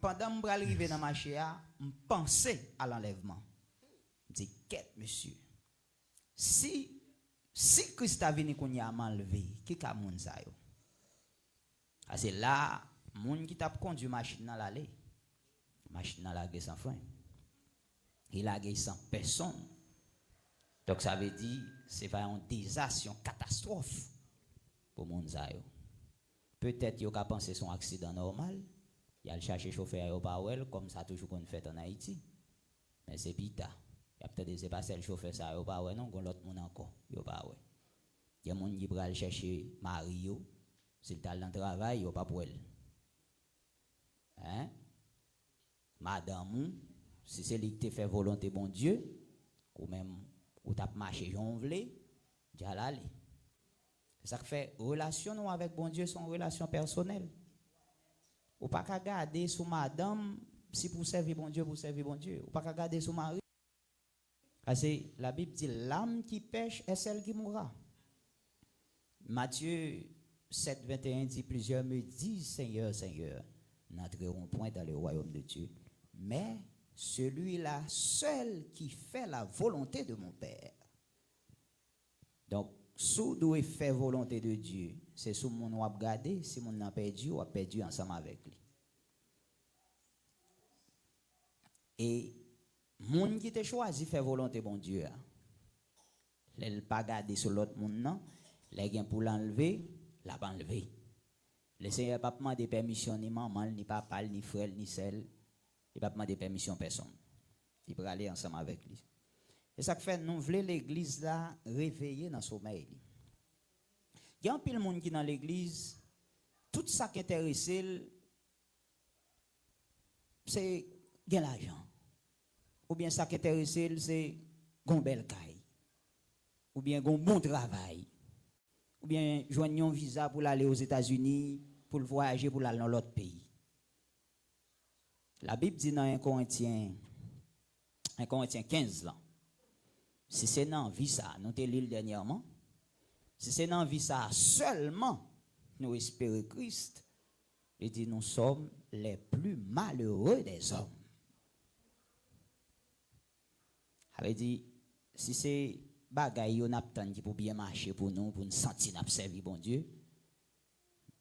pendant que je arrivé dans ma chéa, je pensais à l'enlèvement. Je dis, qu'est-ce monsieur? Si Christ a venu qu'on y a m'enlevé, qui est moun sa yo? Parce que là, moun qui t'a conduit machine dans l'allée. Machine dans la sans frein. Il a sans personne. Donc ça veut dire c'est pas un désastre, une catastrophe pour moun sa yo. Peut-être yo ka penser son accident normal. Il a cherché chauffeur au Powell comme ça toujours qu'on fait en Haïti. Mais c'est pita. Il y a peut-être c'est pas le chauffeur ça au Powell non, gon l'autre monde encore, yo pas ouais. Il y a moun qui pral chercher Mario, s'il t'a dans travail, yo pas pour elle. Hein? Madame, si c'est lui qui te fait volonté bon Dieu, ou même ou t'a marché jonvlé, déjà l'aller. C'est ça que fait relation avec bon Dieu sont relation personnelle. Ou pas qu'à garder sous madame si pour servir bon Dieu, pour servir bon Dieu. Ou pas qu'à garder sous mari. Parce que la Bible dit l'âme qui pêche est celle qui mourra. Matthieu 7, 21 dit plusieurs me disent Seigneur, Seigneur, n'entreront point dans le royaume de Dieu, mais celui-là seul qui fait la volonté de mon Père. Donc, si vous devez faire volonté de Dieu, c'est sous mon ou regarder, si mon n'a perdu, ou a perdu ensemble avec lui. Et moun qui te choisi faire volonté bon Dieu, il pas garder sur l'autre monde non, les gens pour l'enlever, l'a pas enlevé. Le Seigneur pas demander permission ni maman, ni papa, ni frère, ni celle. Il pas demander permission personne. Il peut aller ensemble avec lui. Et ça fait nous voulons l'église là réveiller dans son sommeil. Il y a un pile monde qui dans l'église, tout ça qui intéresse c'est gagner l'argent. Ou bien ça qui intéresse c'est gon belle caille. Ou bien gon bon travail. Ou bien joindre un visa pour aller aux États-Unis, pour voyager pour aller dans l'autre pays. La Bible dit dans 1 Corinthiens 15 là. Si c'est dans vie ça, nous t'ai lu dernièrement. Si c'est dans vie ça seulement nous espérons Christ, il dit nous sommes les plus malheureux des hommes. Il dit si c'est bagaille on attend qui pour bien marcher pour nous sentir n'a servir bon Dieu.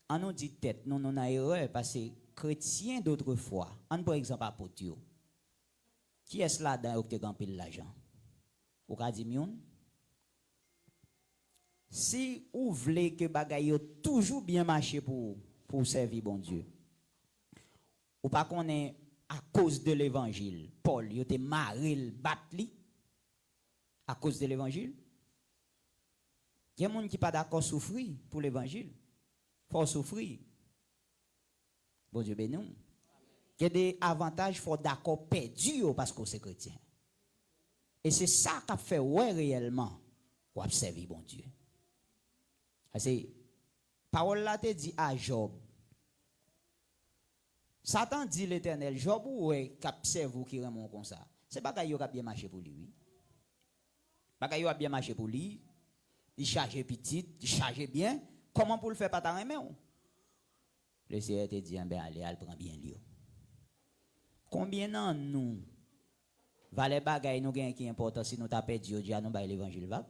On nous dit tête nous on a erreur parce que chrétiens d'autrefois, on par exemple apôtre qui est là dans qui te pile l'argent. Ou ka di mion si ou voulez que bagaille toujours bien marcher pour servir bon Dieu. Ou pas qu'on est à cause de l'évangile. Paul yo te maril batli à cause de l'évangile. Il y a des gens qui pas d'accord souffrir pour l'évangile. Faut souffrir. Bon Dieu béni. Il y a des avantages faut d'accord perdu parce que c'est chrétien. Et c'est ça qu'a fait ouais réellement pour observer bon Dieu. C'est parole là te dit à Job. Satan dit l'Éternel, Job ouais qu'observe qui remont comme ça. C'est bagaille yo a bien marché pour lui. Oui. Bagaille yo a bien marché pour lui. Il charge petit, il charge bien. Comment pour le faire pas ta remet ou? Le Seigneur te dit ben allez, elle prend bien lui. Combien d'an nous valait bagaille nous gain qui important si nous t'a perdu Dieu nous ba l'évangile va.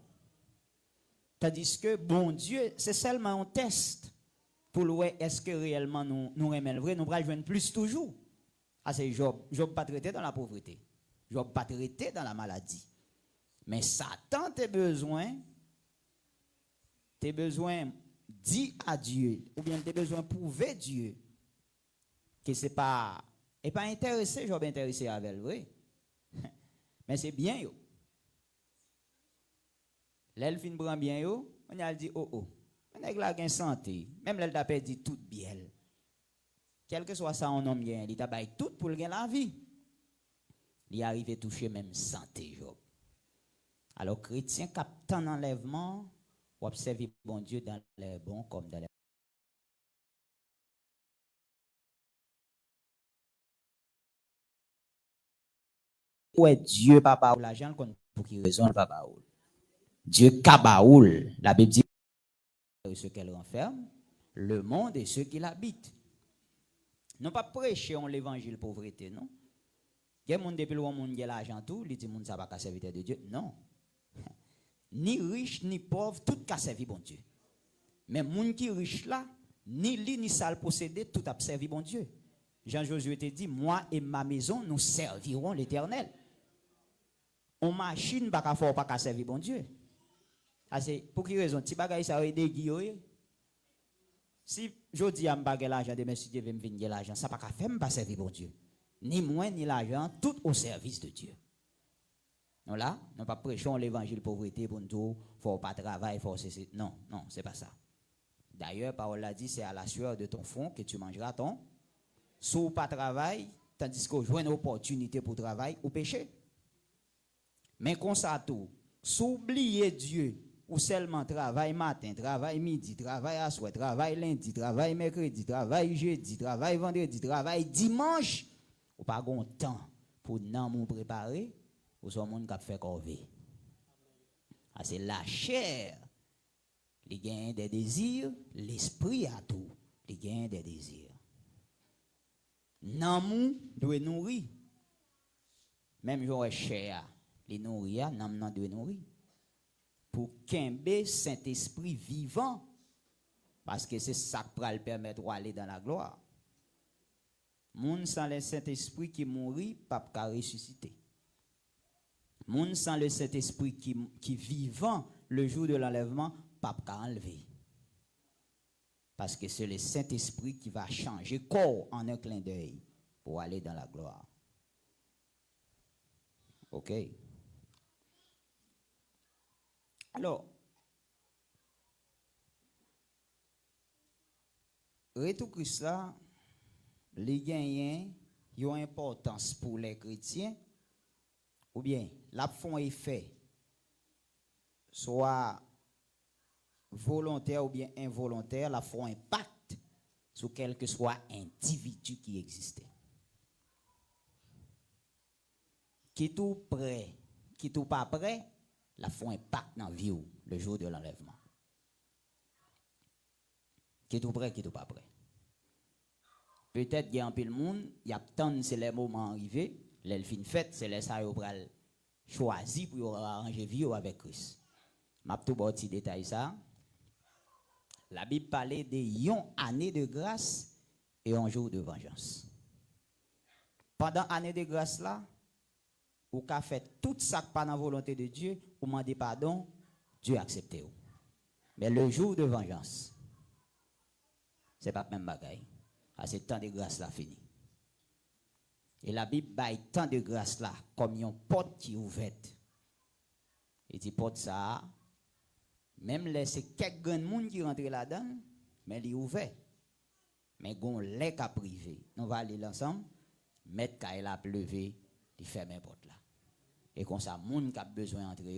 Tandis que bon Dieu, c'est seulement un test pour voir est-ce que réellement nous remet vrai, nous va joindre plus toujours. Ah c'est Job pas traité dans la pauvreté. Job pas traité dans la maladie. Mais Satan tes besoins dit à Dieu ou bien tes besoins prouver Dieu que c'est pas et pas intéressé Job intéressé avec vrai. Mais c'est bien yo. L'elfine prend bien yo, on a dit oh oh. On a la gain santé, même l'elle t'a perdu toute bien. Quel que soit ça un homme gain, il t'a bail tout pour gagner la vie. Il arrive à toucher même santé Job. Alors chrétien captant d'enlèvement, ou observer bon Dieu dans les bons comme dans les ouais Dieu papa ou l'argent pour qui raison papa ou Dieu kabaoul la Bible dit ce qu'elle renferme le monde et ceux qui l'habitent Nous pas prêcher on l'évangile pauvreté, non? Il y a des gens depuis le monde qui a l'argent tout, ils disent que ça va pas servir de Dieu. Non. Ni riche ni pauvre, tout ka servi bon Dieu. Mais moun qui riche là, ni li ni sale possédé, tout a servi bon Dieu. Jean-Josué te dit, moi et ma maison, nous servirons l'Éternel. On machine pas fort pas servir bon Dieu. Pour quelle raison? Si bagay ça a aidé si je dis à m'bagay l'argent, demain si Dieu veut me venir l'argent, ça pas faire pas servir bon Dieu. Ni moi ni l'argent, tout au service de Dieu. Non là, nous pas prêchons l'évangile pauvreté pour nous, faut pas travailler, faut cesser. Non, non, c'est pas ça. D'ailleurs, parole l'a dit, c'est à la sueur de ton front que tu mangeras ton. Si ou pas travail, tandis que jouer une opportunité pour travailler ou pécher. Mais comme ça tout, s'oublier Dieu ou seulement travail matin, travail midi, travail à soir, travail lundi, travail mercredi, travail jeudi, travail vendredi, travail dimanche, ou pas gon temps pour nous préparer, ou soit monde qui fait corvée. C'est la chair, les gains des désirs, l'esprit a tout, les gains des désirs. Nan doit nourrir. Même j'aurais chair, les nourrir, nan doit nourrir. Pour qu'un Saint-Esprit vivant, parce que c'est ça qui va le permettre d'aller dans la gloire. Moun sans le Saint-Esprit qui mourit, pas qu'à ressusciter. Moun sans le Saint-Esprit qui vivant le jour de l'enlèvement, pas qu'à enlever. Parce que c'est le Saint-Esprit qui va changer corps en un clin d'œil pour aller dans la gloire. OK. Alors, retour Christ là, les gagnants, ils ont importance pour les chrétiens, ou bien, la font effet, soit volontaire ou bien involontaire, la font impact sur quel que soit individu qui existait. Qui tout prêt, qui tout pas prêt, la font impact dans la vie le jour de l'enlèvement. Qui tout prêt, qui tout pas prêt. Peut-être qu'il y a un peu de monde, il y a tant c'est les moments arrivés, les fin fête, c'est les ça pral choisi pour arranger vie avec Christ. M'a tout petit détail ça. La Bible parlait de yon année de grâce et un jour de vengeance. Pendant l'année de grâce là, ou qu'a fait tout ça pas dans la volonté de Dieu, ou demandez pardon, Dieu accepte. Mais le jour de vengeance, c'est pas même bagaille. C'est temps de grâce là fini. Et la Bible baille temps de grâce là comme une porte qui est ouverte. Et dit porte ça, même laisser quelques grands monde qui rentrent là-dedans, mais il est ouvert. Mais gon les cas privé. On va aller ensemble, mettre quand il a pleuvé, il ferme la porte là. Et comme ça, monde qui a besoin d'entrer,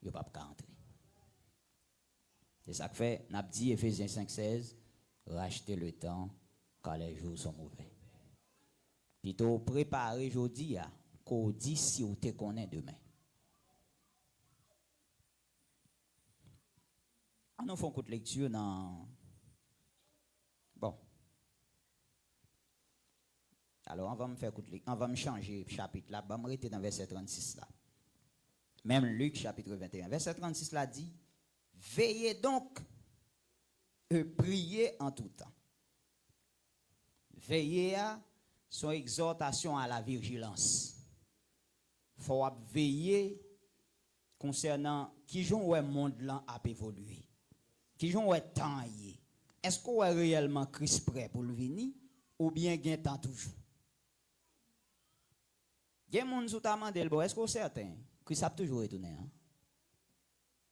il pas entrer. C'est ça que fait, n'a dit Ephésiens 5,16, racheter le temps quand les jours sont mauvais. Plutôt préparer aujourd'hui, qu'on dit si vous te connaît demain. Nous faisons une lecture dans. Bon. Alors, on va me changer chapitre là. On va me rester dans verset 36 là. Même Luc chapitre 21. Verset 36 là dit, veillez donc et priez en tout temps. Veillez à son exhortation à la vigilance. Il faut veiller concernant qui joue le monde là a évolué. Qui joue le temps y. Est-ce qu'on est réellement Christ prêt pour le venir ou bien gain temps toujours? Gen moun sou ta mandé le bon, est-ce qu'on certain Christ a toujours retourné hein?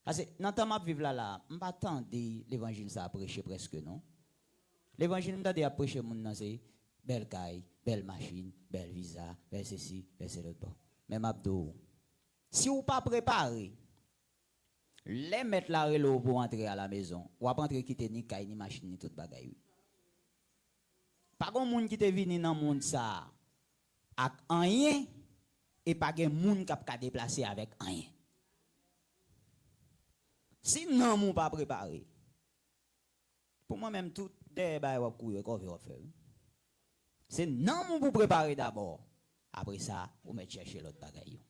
Parce que dans temps m'a vivre là, m'pas attendre l'évangile ça prêcher presque non. L'évangile m'tande à prêcher moun nan c'est belle caille, belle machine, belle visa, belle ceci, belle l'autre. Mais m'abdou. Si ou pas préparé, les mettre la relo pour entrer à la maison, ou pas entrer quitter ni caille ni machine ni tout bagaille. Pas gon moun qui te vini dans monde ça ak rien et pas gen moun qui ka déplacer avec rien. Si non moun pas préparé. Pour moi même tout des bail wap kouye ko faire. C'est non pour préparer d'abord. Après ça, vous mettez chercher l'autre bagaille.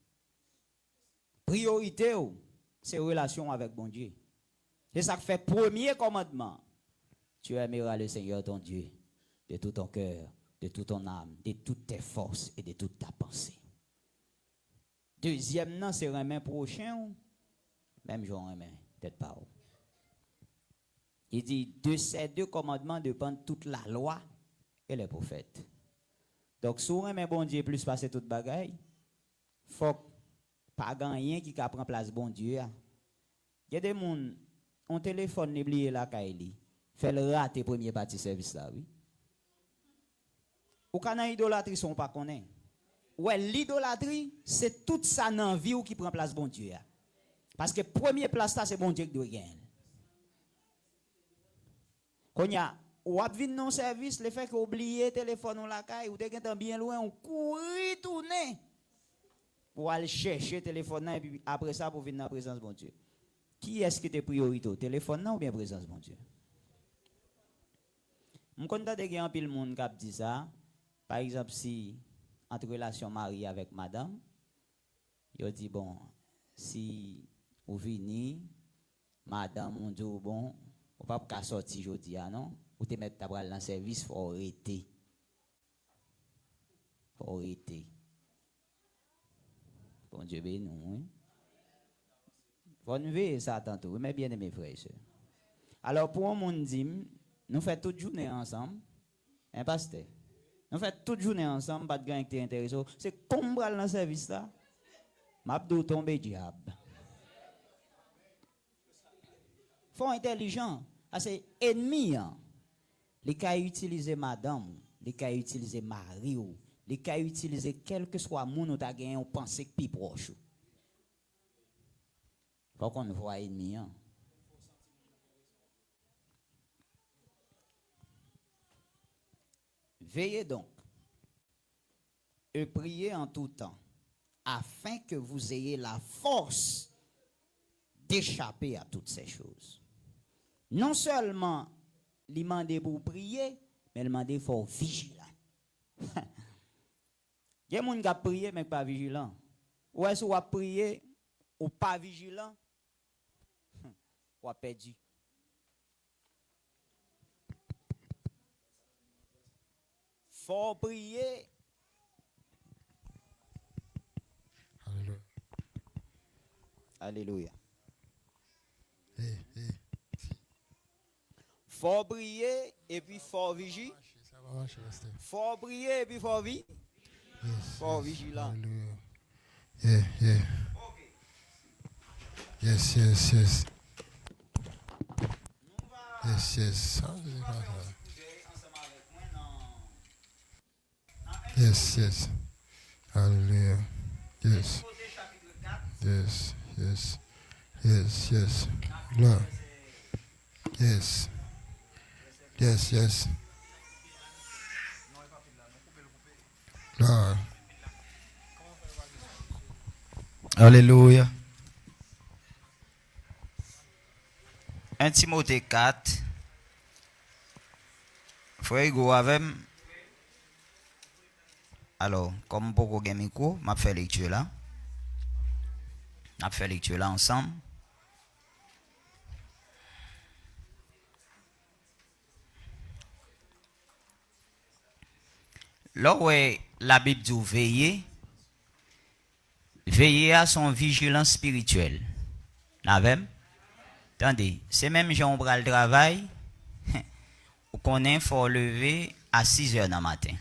Priorité, c'est relation avec bon Dieu. C'est ça qui fait premier commandement. Tu aimeras le Seigneur ton Dieu de tout ton cœur, de toute ton âme, de toutes tes forces et de toute ta pensée. Deuxième, non, c'est remettre prochain. Même je remets, peut-être pas. Il dit, de ces deux commandements dépendent toute la loi et les prophètes. Donc, si vous remet bon Dieu plus passer toute bagaille, faut pas gagner qui prend place bon Dieu. Il y a des gens, on téléphone oublié la caille, fait le rater premier parti service là, oui. Ou quand idolâtrie sont pas connaît. Ouais, l'idolâtrie, c'est tout ça dans la vie qui prend place bon Dieu. Parce que premier place là, c'est bon Dieu qui doit gagner. Quand il y a ou ap vinn non service, le fait que oublier téléphone ou la caille ou te bien loin, on courir tourner pour aller chercher téléphone et puis après ça pour venir dans la présence de bon Dieu. Qui est-ce qui te priorité, téléphone ou bien présence de bon Dieu? Je connais des gens pile monde qui dit ça. Par exemple, si entre relation mari avec madame, il dit bon, si vous venez, madame on dit bon, on pas qu'à sortir aujourd'hui non, ou te mettre ta bral dans service faut arrêter. Faut arrêter. Bon Dieu béni nous. Faut nous veiller ça tantôt, mais bien aimé frères et sœurs. Alors pour un monde dit, nous faisons toute journée ensemble, un pasteur. Nous faisons toute journée ensemble, pas de gang qui intéressé. C'est comme dans le service là. M'abdou tomber diable. Faut intelligent, c'est ennemi. Les cas utiliser madame, les cas utiliser mari, les cas utiliser quel que soit moun ou ta gagné, on pense que plus proche. Faut qu'on voit ennemi. Veillez donc et priez en tout temps, afin que vous ayez la force d'échapper à toutes ces choses. Non seulement il demande pour prier, mais il demande pour vigilant. Il y a des gens qui prient, mais pas vigilant. Ou est-ce qu'on va prier ou pas vigilant? Ou perdu. Faut prier. Alléluia. Alléluia. Hey. Faut prier et puis faut vigiler. Faut prier et puis faut vigiler. Faut vigilant. Alléluia. Yeah. Yes. Yes. Yes. Hallelujah. Yes. Lord. Yes. Lord. Alléluia. 1 Timothée 4. Frère Hugo avec. Alors, comme beaucoup de micro, m'a fait lecture là. M'a fait lecture là ensemble. Là où la Bible dit veiller à son vigilance spirituelle. N'avem? Attendez, c'est même Jean bras le travail, qu'on est faut lever à 6 heures dans le matin.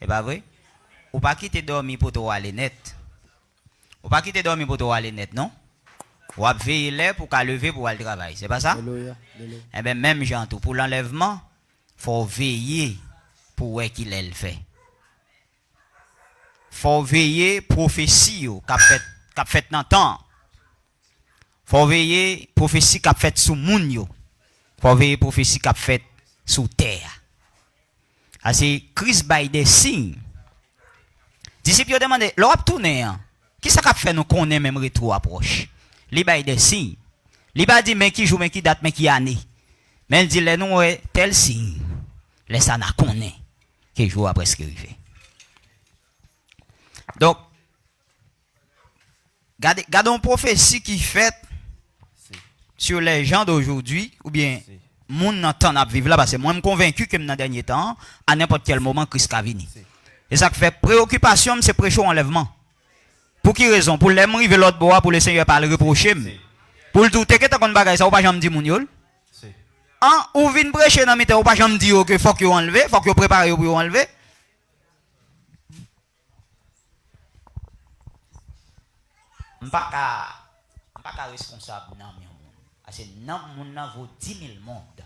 C'est pas vrai? Ou pas quitter dormir pour toi aller net. Ou pas quitter dormir pour toi aller net, non? Ou à veiller là pour qu'à lever pour aller travail. C'est pas ça? Eh bien, même Jean, tout pour l'enlèvement, faut veiller pour ce qu'il a fait. Faut veiller prophétie qu'a fait dans le temps. Faut veiller prophétie qu'a fait sous moun yo. Faut veiller prophétie qu'a fait sous terre. C'est Christ by des signes. Disciples demandent, l'Europe tourne, qui ça qu'a fait nous connaît même retour approche? Li by des signes. Li ba dit mais qui jour, mais qui date, mais qui année. Mais il dit les nous tel signe. Les ça n'a connaît. que jour après ce qui arrive. Donc, gardons une prophétie qui fait sur les gens d'aujourd'hui, ou bien, moun nan temps à vivre là, parce que moi, je suis convaincu que dans le dernier temps, à n'importe quel moment, Christ va venir. Et ça fait préoccupation, c'est prêcher enlèvement. Pour qui raison? Pour les river l'autre bois, pour le Seigneur pas le reprocher. Pour le douter que tu as bagage, ça ou pas jamais dire moun yol. Ou vin prêcher dans mi-temps, ou pas jamais dire que faut que vous enlever, faut que vous préparez pour vous enlever. Pas responsable nan moun. Parce que nan moun nan vaut 10 000 mondes.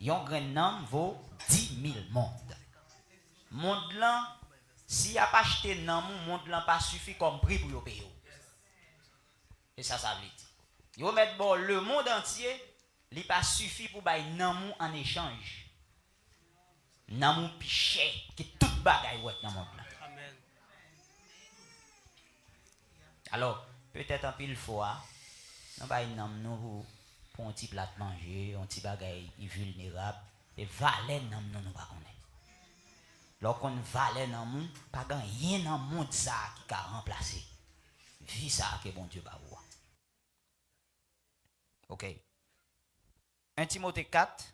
Yon grand nan vaut 10 000 mondes. Monde là, si a pas acheté nan moun, monde là pas suffit comme prix pour yo payer. Et ça veut dire. Yo met bon le monde entier, li pas suffit pour bay nan moun en échange. Nan moun pi cher que tout bagay wet nan monde là. Alors, peut-être un pile fois, nous allons pour un petit plat de manger, un petit bagage vulnérable, et valet nous ne pas connaître. Lorsqu'on valet dans le monde, pas rien dans le monde ça qui a remplacé. Vie ça que bon Dieu va voir. Ok. 1 Timothée 4,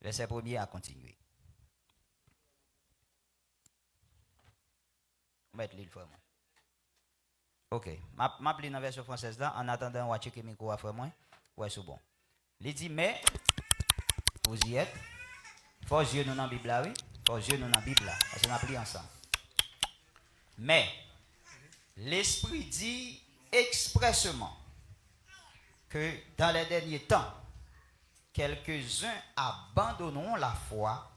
verset 1er à continuer. Mettre l'île frère. Ok, m'a pris dans la version française là, en attendant, on va checker le micro après moi. Ouais, c'est bon. Il dit, mais, vous y êtes. Faut yeux nous dans la Bible là, oui. Faut yeux nous dans la Bible là. Parce qu'on a pris ensemble. Mais, l'Esprit dit expressément que dans les derniers temps, quelques-uns abandonneront la foi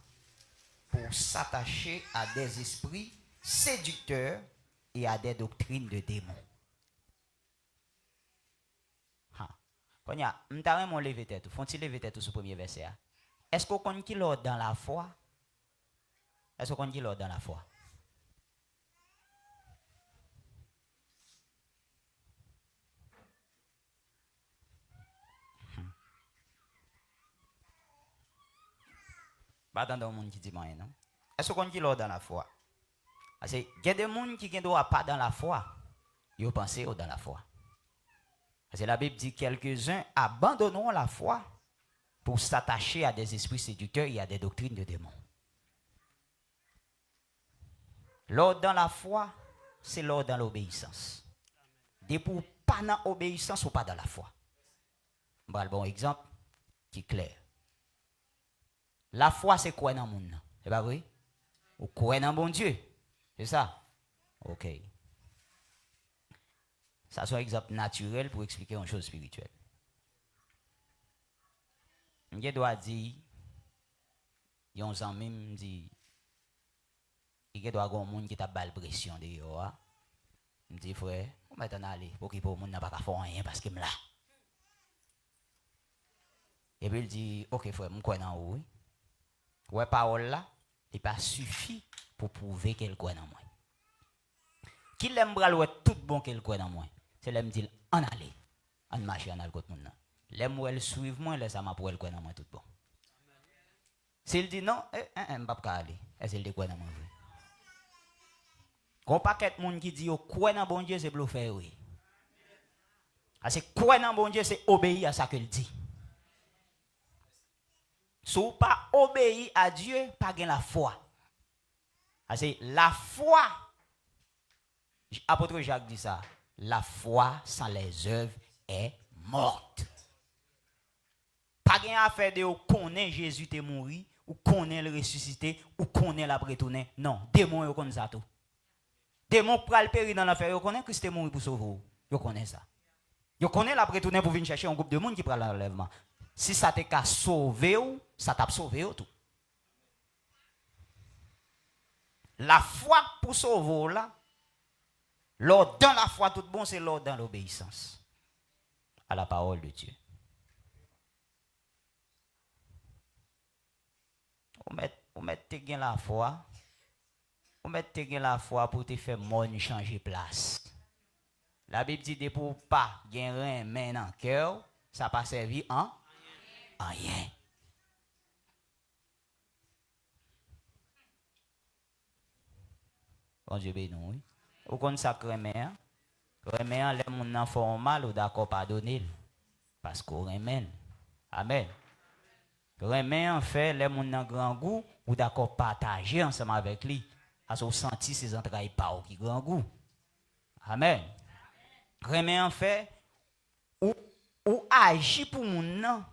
pour s'attacher à des esprits séducteurs et à des doctrines de démons. Quand il y a, m't'arrête lever tête, font-ils lever tête sur le premier verset? Est-ce qu'on connaît qui l'ordre dans la foi? Est-ce qu'on connaît qui l'ordre dans la foi? Pas dans le monde qui dit rien, non? Est-ce qu'on connaît qui l'ordre dans la foi? Parce qu'il y a des gens qui ne sont pas dans la foi. Ils pensent dans la foi. Parce que la Bible dit quelques-uns abandonneront la foi pour s'attacher à des esprits séducteurs et à des doctrines de démons. L'ordre dans la foi, c'est l'ordre dans l'obéissance. Dès pour pas dans l'obéissance ou pas dans la foi. Je vais un bon exemple qui est clair. La foi, c'est quoi dans le monde? C'est pas vrai? Ou quoi dans bon Dieu? C'est ça? Ok. Ça, c'est un exemple naturel pour expliquer une chose spirituelle. Je dois dire, il y a un ami qui me dit, il doit y avoir un monde qui t'a bal pression de yo. Je me dis, frère, on va t'en aller pour qu'il ne monde n'a pas faire rien parce qu'il me là. Et puis il dit, ok frère, je crois dans vous. Ouais, parole là, il pas suffit pour prouver qu'elle croit dans moi. Qui l'aime bral ouais tout bon qu'elle croit dans moi. C'est l'aime dit en aller, en marcher en aller contre monde. L'aime ou elle suivre moi, laisse ma pour elle croit dans moi tout bon. S'il dit non, m'pa pas aller. Est-ce qu'il croit dans moi? Quand paquet monde qui dit croit dans bon Dieu c'est bluffer oui. Parce que croire dans bon Dieu c'est obéir à ça qu'il dit. Si vous pas obéir à Dieu, pas gain la foi. C'est la foi. Apôtre Jacques dit ça. La foi sans les œuvres est morte. Pas gain à faire de connaître Jésus t'est mort, ou connaître le ressuscité, ou connaître la retourner. Non, démon yo connaît ça tout. Démon pral périr dans l'affaire, yo connaît Christ est mort pour sauver vous. Yo connaît ça. Yo connaît la retourner pour venir chercher un groupe de monde qui prend l'enlèvement. Si ça t'a qu'à sauver ou, ça t'a sauvé tout. La foi pour sauver là, l'ordre dans la foi tout bon, c'est l'ordre dans l'obéissance à la parole de Dieu. On met te la foi, on met te la foi pour te faire monde changer place. La Bible dit pour pas gagner un main dans cœur, ça pas servi en rien. Bon Dieu béni, oui. Ou qu'on ça remet, hein? Remet, les gens n'en font mal, ou d'accord, pardonner. Parce qu'on remet. Amen. Remet, en fait, les gens n'en grand goût, ou d'accord, partager ensemble avec lui. Parce qu'on sentit ses entrailles pas qui grand goût. Amen. Remet, en fait, ou agit pour moun,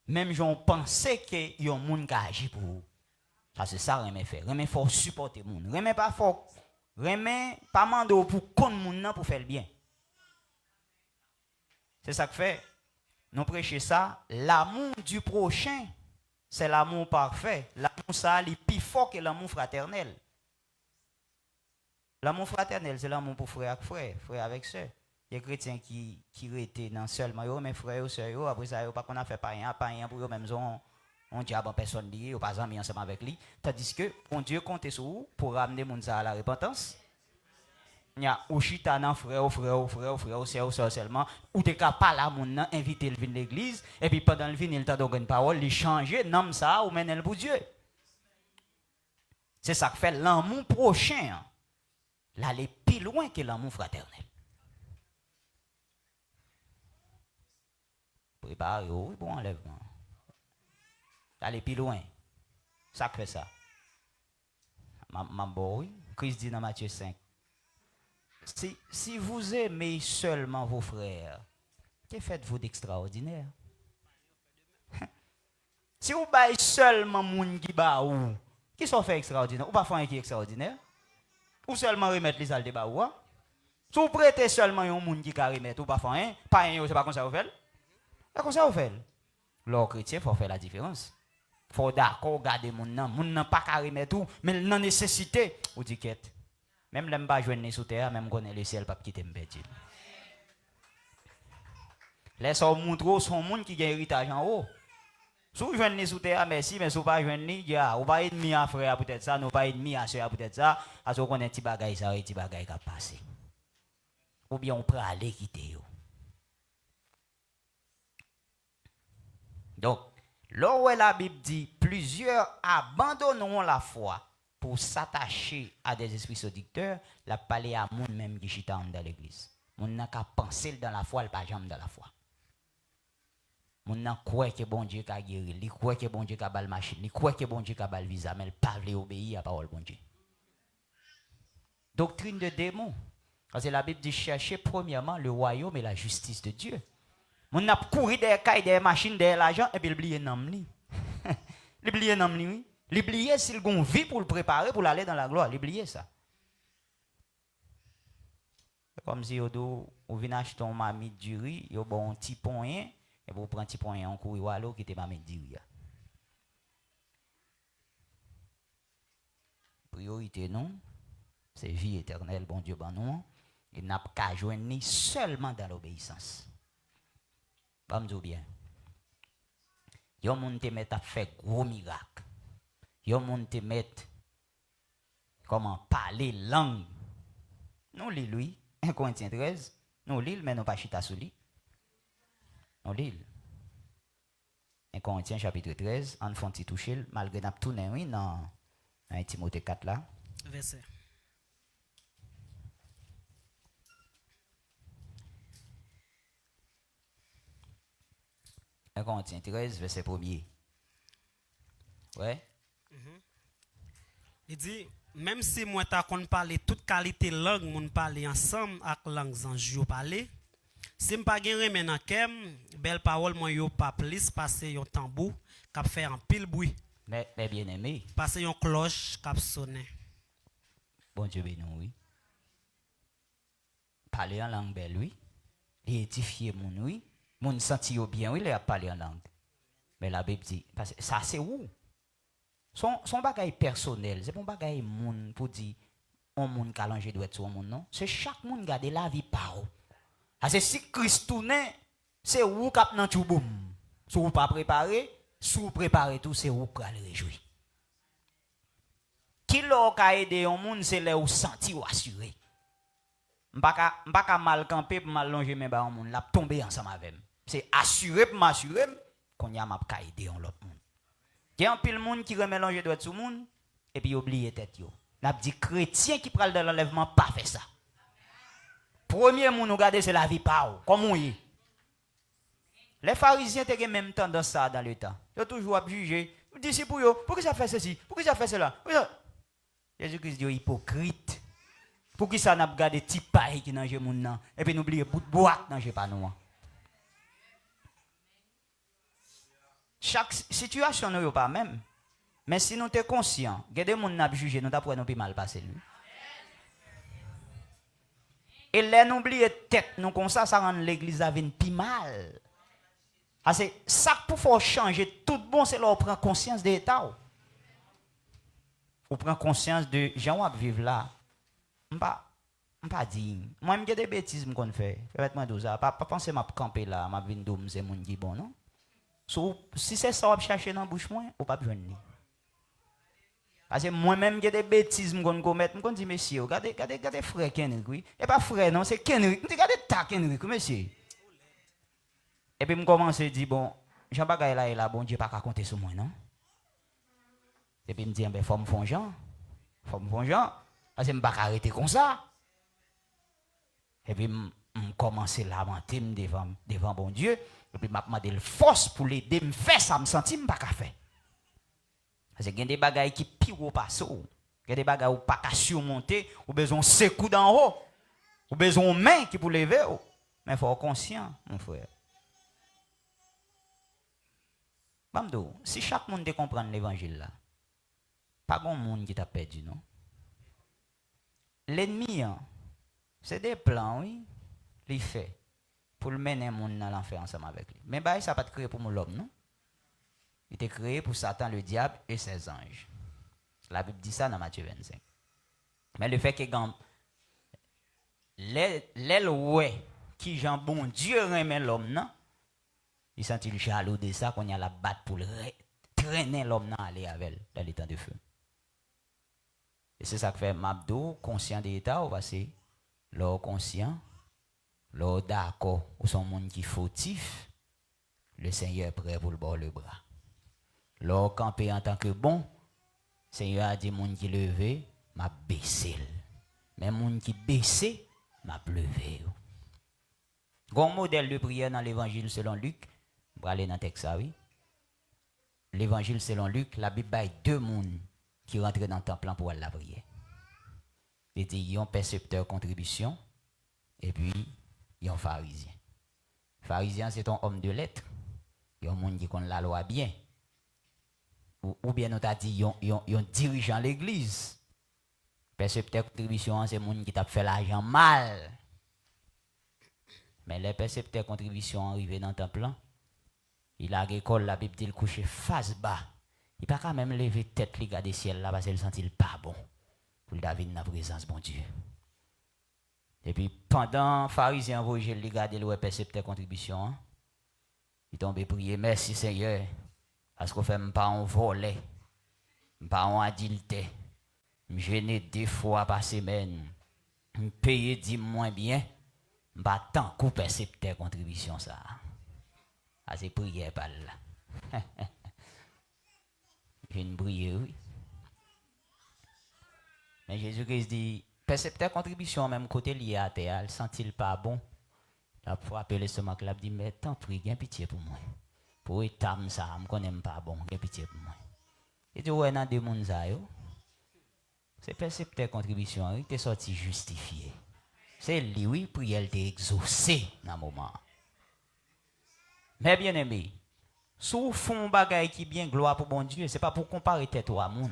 même j'en pensais que yon moun qui agit pour vous. Ça c'est ça remet fait. Remet faut supporter moun. Remet pas faut. Remet pas mando pour kon moun pour faire le bien. C'est ça que fait. Nous prêcher ça, l'amour du prochain, c'est l'amour parfait. L'amour ça est plus fort que l'amour fraternel. L'amour fraternel, c'est l'amour pour frère avec frère, frère avec sœur. Il y a des chrétiens qui étaient dans seulement eux, mes frères et sœurs, après ça, pas qu'on a fait pas rien pour eux même on diable en personne lié, ou pas amis ensemble avec lui. Tandis que bon Dieu compte sur vous pour ramener moun ça à la repentance. Il y a ou chita nan frère, c'est seulement ou t'es capable là moun nan inviter le venir l'église et puis pendant le venir il t'a donné une parole, il changer nom ça ou mener pour Dieu. C'est ça qui fait l'amour prochain. Là, aller plus loin que l'amour fraternel. Préparez, oui, bon enlèvement. Aller plus loin. Ça fait ça. Oui. Christ dit dans Matthieu 5. Si vous aimez seulement vos frères, que faites-vous d'extraordinaire? Si vous baillez seulement moun qui ba ou, qui sont fait extraordinaire? Ou pas faire un qui est extraordinaire? Ou seulement remettre les salles de ba ou? Si vous prêtez seulement un moun qui remettre ou pas faire un, pas un, c'est pas comme ça vous faites? C'est comme ça vous faites. L'or chrétien, il faut faire la différence. Il faut d'accord garder moun nan pas remettre tout, mais la nécessité, ou dit qu'est. Même l'aime pas joindre sous terre, même connaît le ciel, pas quitter m'bétil. Laisse-moi montrer son monde qui a héritage en haut. Si vous joignez sous terre, merci, mais si vous pas joignez, vous pas ennemi à frère peut-être ça, nous pas ennemi à soeur peut-être ça, parce qu'on connaît petit bagay ça, petit bagay qui a passé. Ou bien on peut aller quitter yo. Donc, là où la Bible dit, plusieurs abandonneront la foi pour s'attacher à des esprits séducteurs, la parler à moun même qui chita dans l'église. Moun n'a qu'à penser dans la foi, elle pas jamais dans la foi. Moun n'a croit que bon Dieu a guéri, il croit que bon Dieu a bal machine, il croit que bon Dieu a bal visa, mais il pas veut obéir à la parole bon Dieu. Doctrine de démon. Parce que la Bible dit chercher premièrement le royaume et la justice de Dieu. Moun n'a couru des cailles, des machines, des l'argent et puis il oublie nom li. Il oublie nom li oui. L'oublier s'il gon vie pour le préparer pour aller dans la gloire, l'oublier ça. Comme si vous venez acheter un mamie du riz, vous bon un petit point et vous prenez un petit point en courir à l'eau qui était mamie du riz. Priorité non, c'est vie éternelle, bon Dieu ben non. Il n'a qu'à joindre seulement dans l'obéissance. Pas me dire bien. Yon moun te met à faire gros miracle. Yon moun te met comment parler langue. Nous lit lui, 1 Corinthiens 13, nous lit mais nous pas chita sous lui. Nous lit. 1 Corinthiens chapitre 13, on font petit toucher malgré n'a tourné oui dans 1 Timothée 4 là. Verset. Corinthiens 13, verset 1er. Ouais. Il dit, même si moi ta kon parler toute qualité langue, moun parler ensemble avec langue anjou parler, si m'pa gen remen nan kem, belle parole moi yo pas plus passer yon tambour k'ap faire un pile bruit. Mais bien aimé. Passer yon cloche k'ap sonner. Bon Dieu béni oui. Parler en langue belle oui. Édifier moun oui. Moun senti yo bien oui, il a parlé en langue. Mais la Bible dit parce que ça c'est où? Son bagay personnel, c'est pas un bagay moun pour dire on moun calangé doit être sur moun non, c'est chaque moun garder la vie par ou. Parce que si Christ tourne, c'est où k'ap nan tout boum. Si vous pas préparé, si vous préparez tout, c'est où pour aller réjouir. Qui l'a ka aider un moun, c'est là où senti ou assuré. M'pa mal camper pour mal longer mes ba un moun, la tomber ensemble avec. C'est assuré pour m'assurer qu'on y a m'a ka aider on l'autre moun. Il y a un pile monde qui remélange doit tout monde et puis oublier tête yo. N'a dit chrétien qui parle de l'enlèvement pas fait ça. Premier moun nous garder c'est la vie pa comme on y. Les pharisiens ont même tendance ça dans le temps. Ils ont toujours à juger. Disciples, pourquoi ça fait ceci? Pourquoi ça fait cela? Jésus-Christ dit hypocrite. Pourquoi ça n'a pas gardé petit paille qui mange moun nan et puis n'oubliez bout de boîte dans pas nous. Chaque situation n'est pas même. Mais si nous sommes conscients, il y a des gens qui ont jugé, nous avons nous plus mal passé lui. Et là, n'oubliez tête, nous comme ça rend l'église à venir plus mal. Parce que ça pour faire changer tout bon, c'est là on prend conscience de l'état. On prend conscience de gens qui vivent là. On pas dire. Moi, j'ai des bêtises qu'on fait. Faites-moi ça. Pas penser m'a camper là, m'a venir dom c'est mon qui bon non. Si c'est ça on chercher dans bouche moi, ou pas besoin de. Parce que moi-même j'ai des bêtises qu'on commettre, on dit monsieur, regardez frère Kenrick oui. Et pas frère non, c'est Kenrick. Regardez ta Kenrick monsieur. Et puis je commence à dire bon, Jean Bagay là et là bon Dieu pas qu'à compter sur moi non. Et puis me dit ben faut me faire Jean. Parce que je ne peux pas arrêter comme ça. Et puis, je commence à lamenter devant bon Dieu. Et puis, je m'a demandé le force pour l'aider, me faire ça, me sentir, je ne peux pas faire. Parce que il y a des bagailles qui pire au passé. Il y a des bagailles qui ne pas surmonter, ou besoin de secouer d'en haut, ou besoin de main qui pour lever. Mais il faut être conscient, mon frère. Bamdo, si chaque monde comprend l'évangile là, pas grand monde qui t'a perdu, non? L'ennemi, c'est des plans, oui, il fait pour le mener le monde dans l'enfer ensemble avec lui. Mais bah, ça n'a pas été créé pour l'homme, non? Il était créé pour Satan, le diable et ses anges. La Bible dit ça dans Matthieu 25. Mais le fait que l'aile ouais qui Jean bon Dieu remet l'homme, non? Il sentit le jaloux de ça qu'on y a la batte pour le traîner l'homme dans aller avec dans les temps de feu. Et c'est ça que fait Mabdo, conscient de l'état, ou passer, l'or conscient, l'or d'accord, ou son monde qui fautif, le Seigneur est prêt pour le bord le bras. L'or campé en tant que bon, le Seigneur a dit, monde qui levé, m'a baissé. Mais monde qui baissé, m'a levé. Grand modèle de prière dans l'évangile selon Luc, on va aller dans le texte, oui. L'évangile selon Luc, la Bible a deux mondes qui rentrent dans le temple pour la prière. Il y a un percepteur contribution et puis il y a un pharisien. Pharisien, c'est un homme de lettres. Il y a un monde qui connaît la loi bien. Ou bien on t'a dit, il y a un dirigeant de l'église. Percepteur contribution, c'est un monde qui t'a fait l'argent mal. Mais les percepteurs contribution arrivés dans le temple, il a l'école, la Bible dit, il couche face bas. Il ne peut pas même lever tête, regarder ciel là, parce qu'il ne sentit pas bon pour David dans la présence bon Dieu. Et puis, pendant pharisien voyait le regarder le percepteur contribution, il tombe prier, merci Seigneur, parce qu'on fait pas en volet, pas en adultère, je gêné 2 fois par semaine, je paye 10 moins bien, je pas tant coup percepteur contribution ça. Ah, c'est prière par là. J'ai une prière, oui. Mais Jésus-Christ dit, percepteur contribution, même côté lié à terre, sent-il pas bon? La fois appelé ce mec là, dit, mais tant pis, gain pitié pour moi. Pour étam ça, je ne connais pas bon, gain pitié pour moi. Il dit, ouais, dans des mondes, c'est percepteur contribution, il t'est sorti justifié. C'est lui, oui, prière t'est exaucé dans le moment. Mais bien aimé, si vous faites un bagage qui bien gloire pour bon Dieu, ce n'est pas pour comparer tête à moun.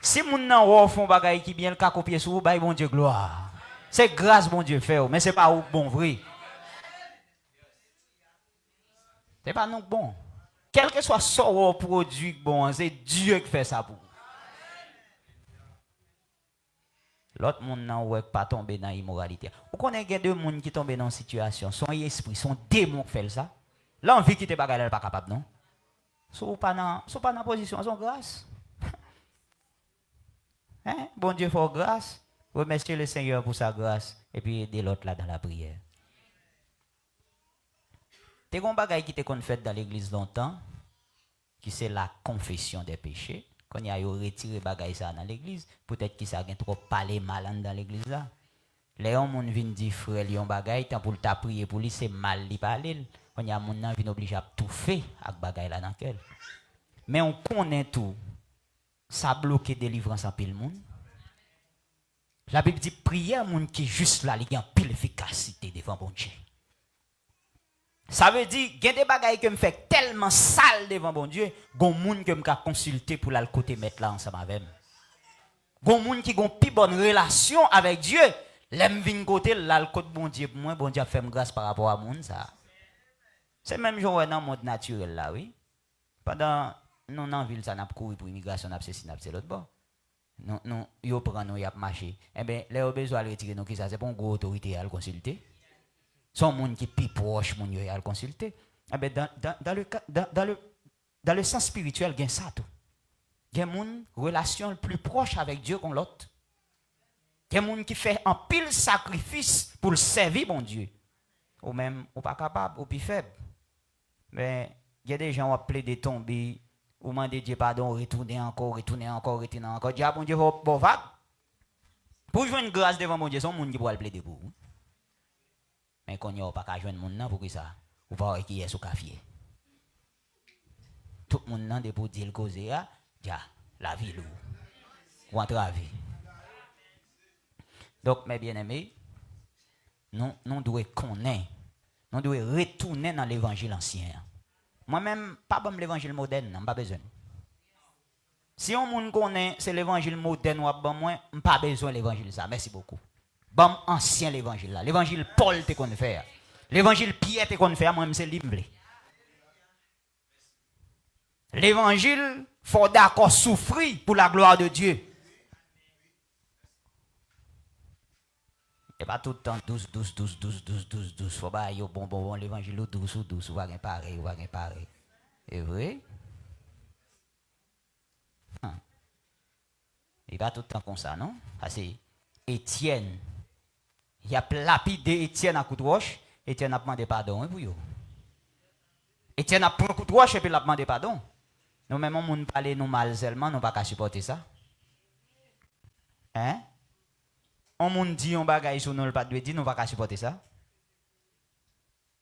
Si moun nan ou font bagay qui bien le cas copier sur vous, bah bon Dieu gloire. C'est grâce bon Dieu fait, mais c'est pas ou bon vrai. C'est pas non bon. Quel que soit ce produit bon, c'est Dieu qui fait ça pour vous. L'autre monde n'a pas tombé dans l'immoralité. Vous connaissez deux monde qui tombent dans une situation, son esprit, son démon qui fait ça. L'envie qui te bagay elle pas capable non. Sont pas dans position son grâce. Hein? Bon Dieu fait grâce. Remerciez le Seigneur pour sa grâce et puis aider l'autre là dans la prière. T'es un bagay qui te fait dans l'église longtemps qui c'est la confession des péchés. Quand il a retiré bagay ça dans l'église, peut-être qu'il ça trop parler mal dans l'église là. Les gens viennent dire frère lion bagay tant pour t'a prier pour lui c'est mal li parler. Quand il y a moun nan vinn obligé à tout faire avec bagay là dans quel. Mais on connaît tout. Ça bloqué délivrance en pile monde. La Bible dit prière moun qui juste là, il y a pile efficacité devant bon Dieu. Ça veut dire il y a des bagailles que me fait tellement sale devant bon Dieu, gon moun que me ka consulter pour la côté mettre là ensemble avec. Gon moun qui gon pi bonne relation avec Dieu, l'aime vinn côté là le côté bon Dieu pour moi, bon Dieu fait grâce par rapport à moun ça. C'est même genre dans le monde naturel là, oui. Pendant nous dans ville ça n'a pas couru pour immigration, n'a ceci n'a c'est l'autre bord. Non, yo prend nous y a marché. Eh ben, les ont besoin de retirer nous qui ça c'est pour une grosse autorité à le consulter. Son monde qui plus proche mon yo à le consulter. Eh ben dans le sens spirituel, gain ça tout. Gain monde relation plus proche avec Dieu qu'on l'autre. Gain monde qui fait un pile sacrifice pour le servir bon Dieu. Ou même ou pas capable ou plus faible. Mais il y a des gens qui appellent des tombés. Ou demander Dieu pardon, retourner encore. Dieu bon Dieu bon vague. Pour jouer une grâce devant mon Dieu, son monde qui pourra le plaider pour vous. Mais quand il n'y a pas qu'à jouer mon nom, pour ça, ou pas qui est sous café. Tout le monde n'a pour dire le cause, déjà, la vie lourde. Ou entraver. Donc, mes bien-aimés, nous devons connaître, nous devons retourner dans l'évangile ancien. Moi-même, pas bon l'évangile moderne, pas besoin. Si on moun connaît c'est l'évangile moderne ou bon moi, pas besoin l'évangile ça. Merci beaucoup. Bon ancien l'évangile là, l'évangile Paul te qu'on faire. L'évangile Pierre te qu'on faire, moi même c'est limblé. L'évangile faut d'accord souffrir pour la gloire de Dieu. Et pas tout le temps douce. Faut pas yo bon l'évangile douce, ou va rien pareil, est vrai? Et pas tout le temps comme ça, non? Parce que Étienne, il y a lapidé Étienne à coup de roche, Étienne a demandé pardon pour yo. Étienne a pris un coup de roche et puis il a demandé pardon. Nous même on parler nous mal seulement, nous pas qu'à supporter ça. Hein? On moun dit on bagay sur nous pas doit dire nous pas supporter ça.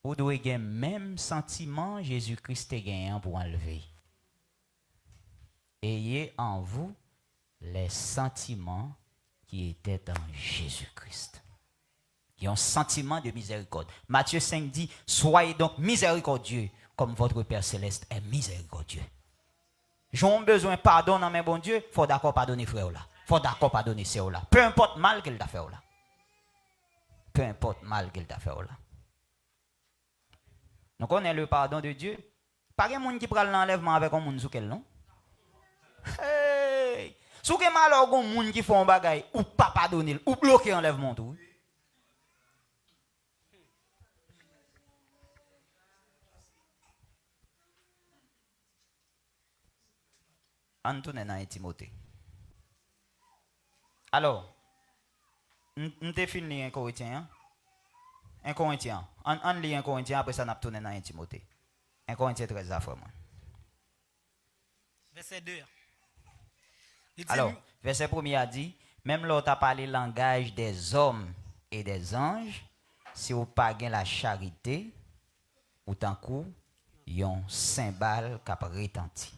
Vous devez gagner même sentiment Jésus-Christ a gagné pour enlever. Ayez en vous les sentiments qui étaient en Jésus-Christ. Il y a un sentiment de miséricorde. Matthieu 5 dit soyez donc miséricordieux comme votre Père céleste est miséricordieux. J'ai besoin de pardon dans mes bon Dieu, faut d'accord pardonner frère là. Faut d'accord pardonner sœur là. Peu importe mal qu'il t'a fait là. Peu importe mal qu'il t'a fait là. Donc on est le pardon de Dieu. Pas de monde qui prend l'enlèvement avec un monde sous quel nom? Hey! Sous quel mal un monde qui font un bagay ou pas pardonner ou bloquer l'enlèvement tout. Antoine dans Timothée. Alors, on te fini un Corinthien. Un Corinthien. On lit un Corinthien, après ça, on a tourné dans Timothée. Un Corinthien très affreux. Verset 2. Alors, verset 1 a dit, même l'autre a parlé le langage des hommes et des anges, si vous pas la charité, ou tant coup, yon cymbale qui a retenti.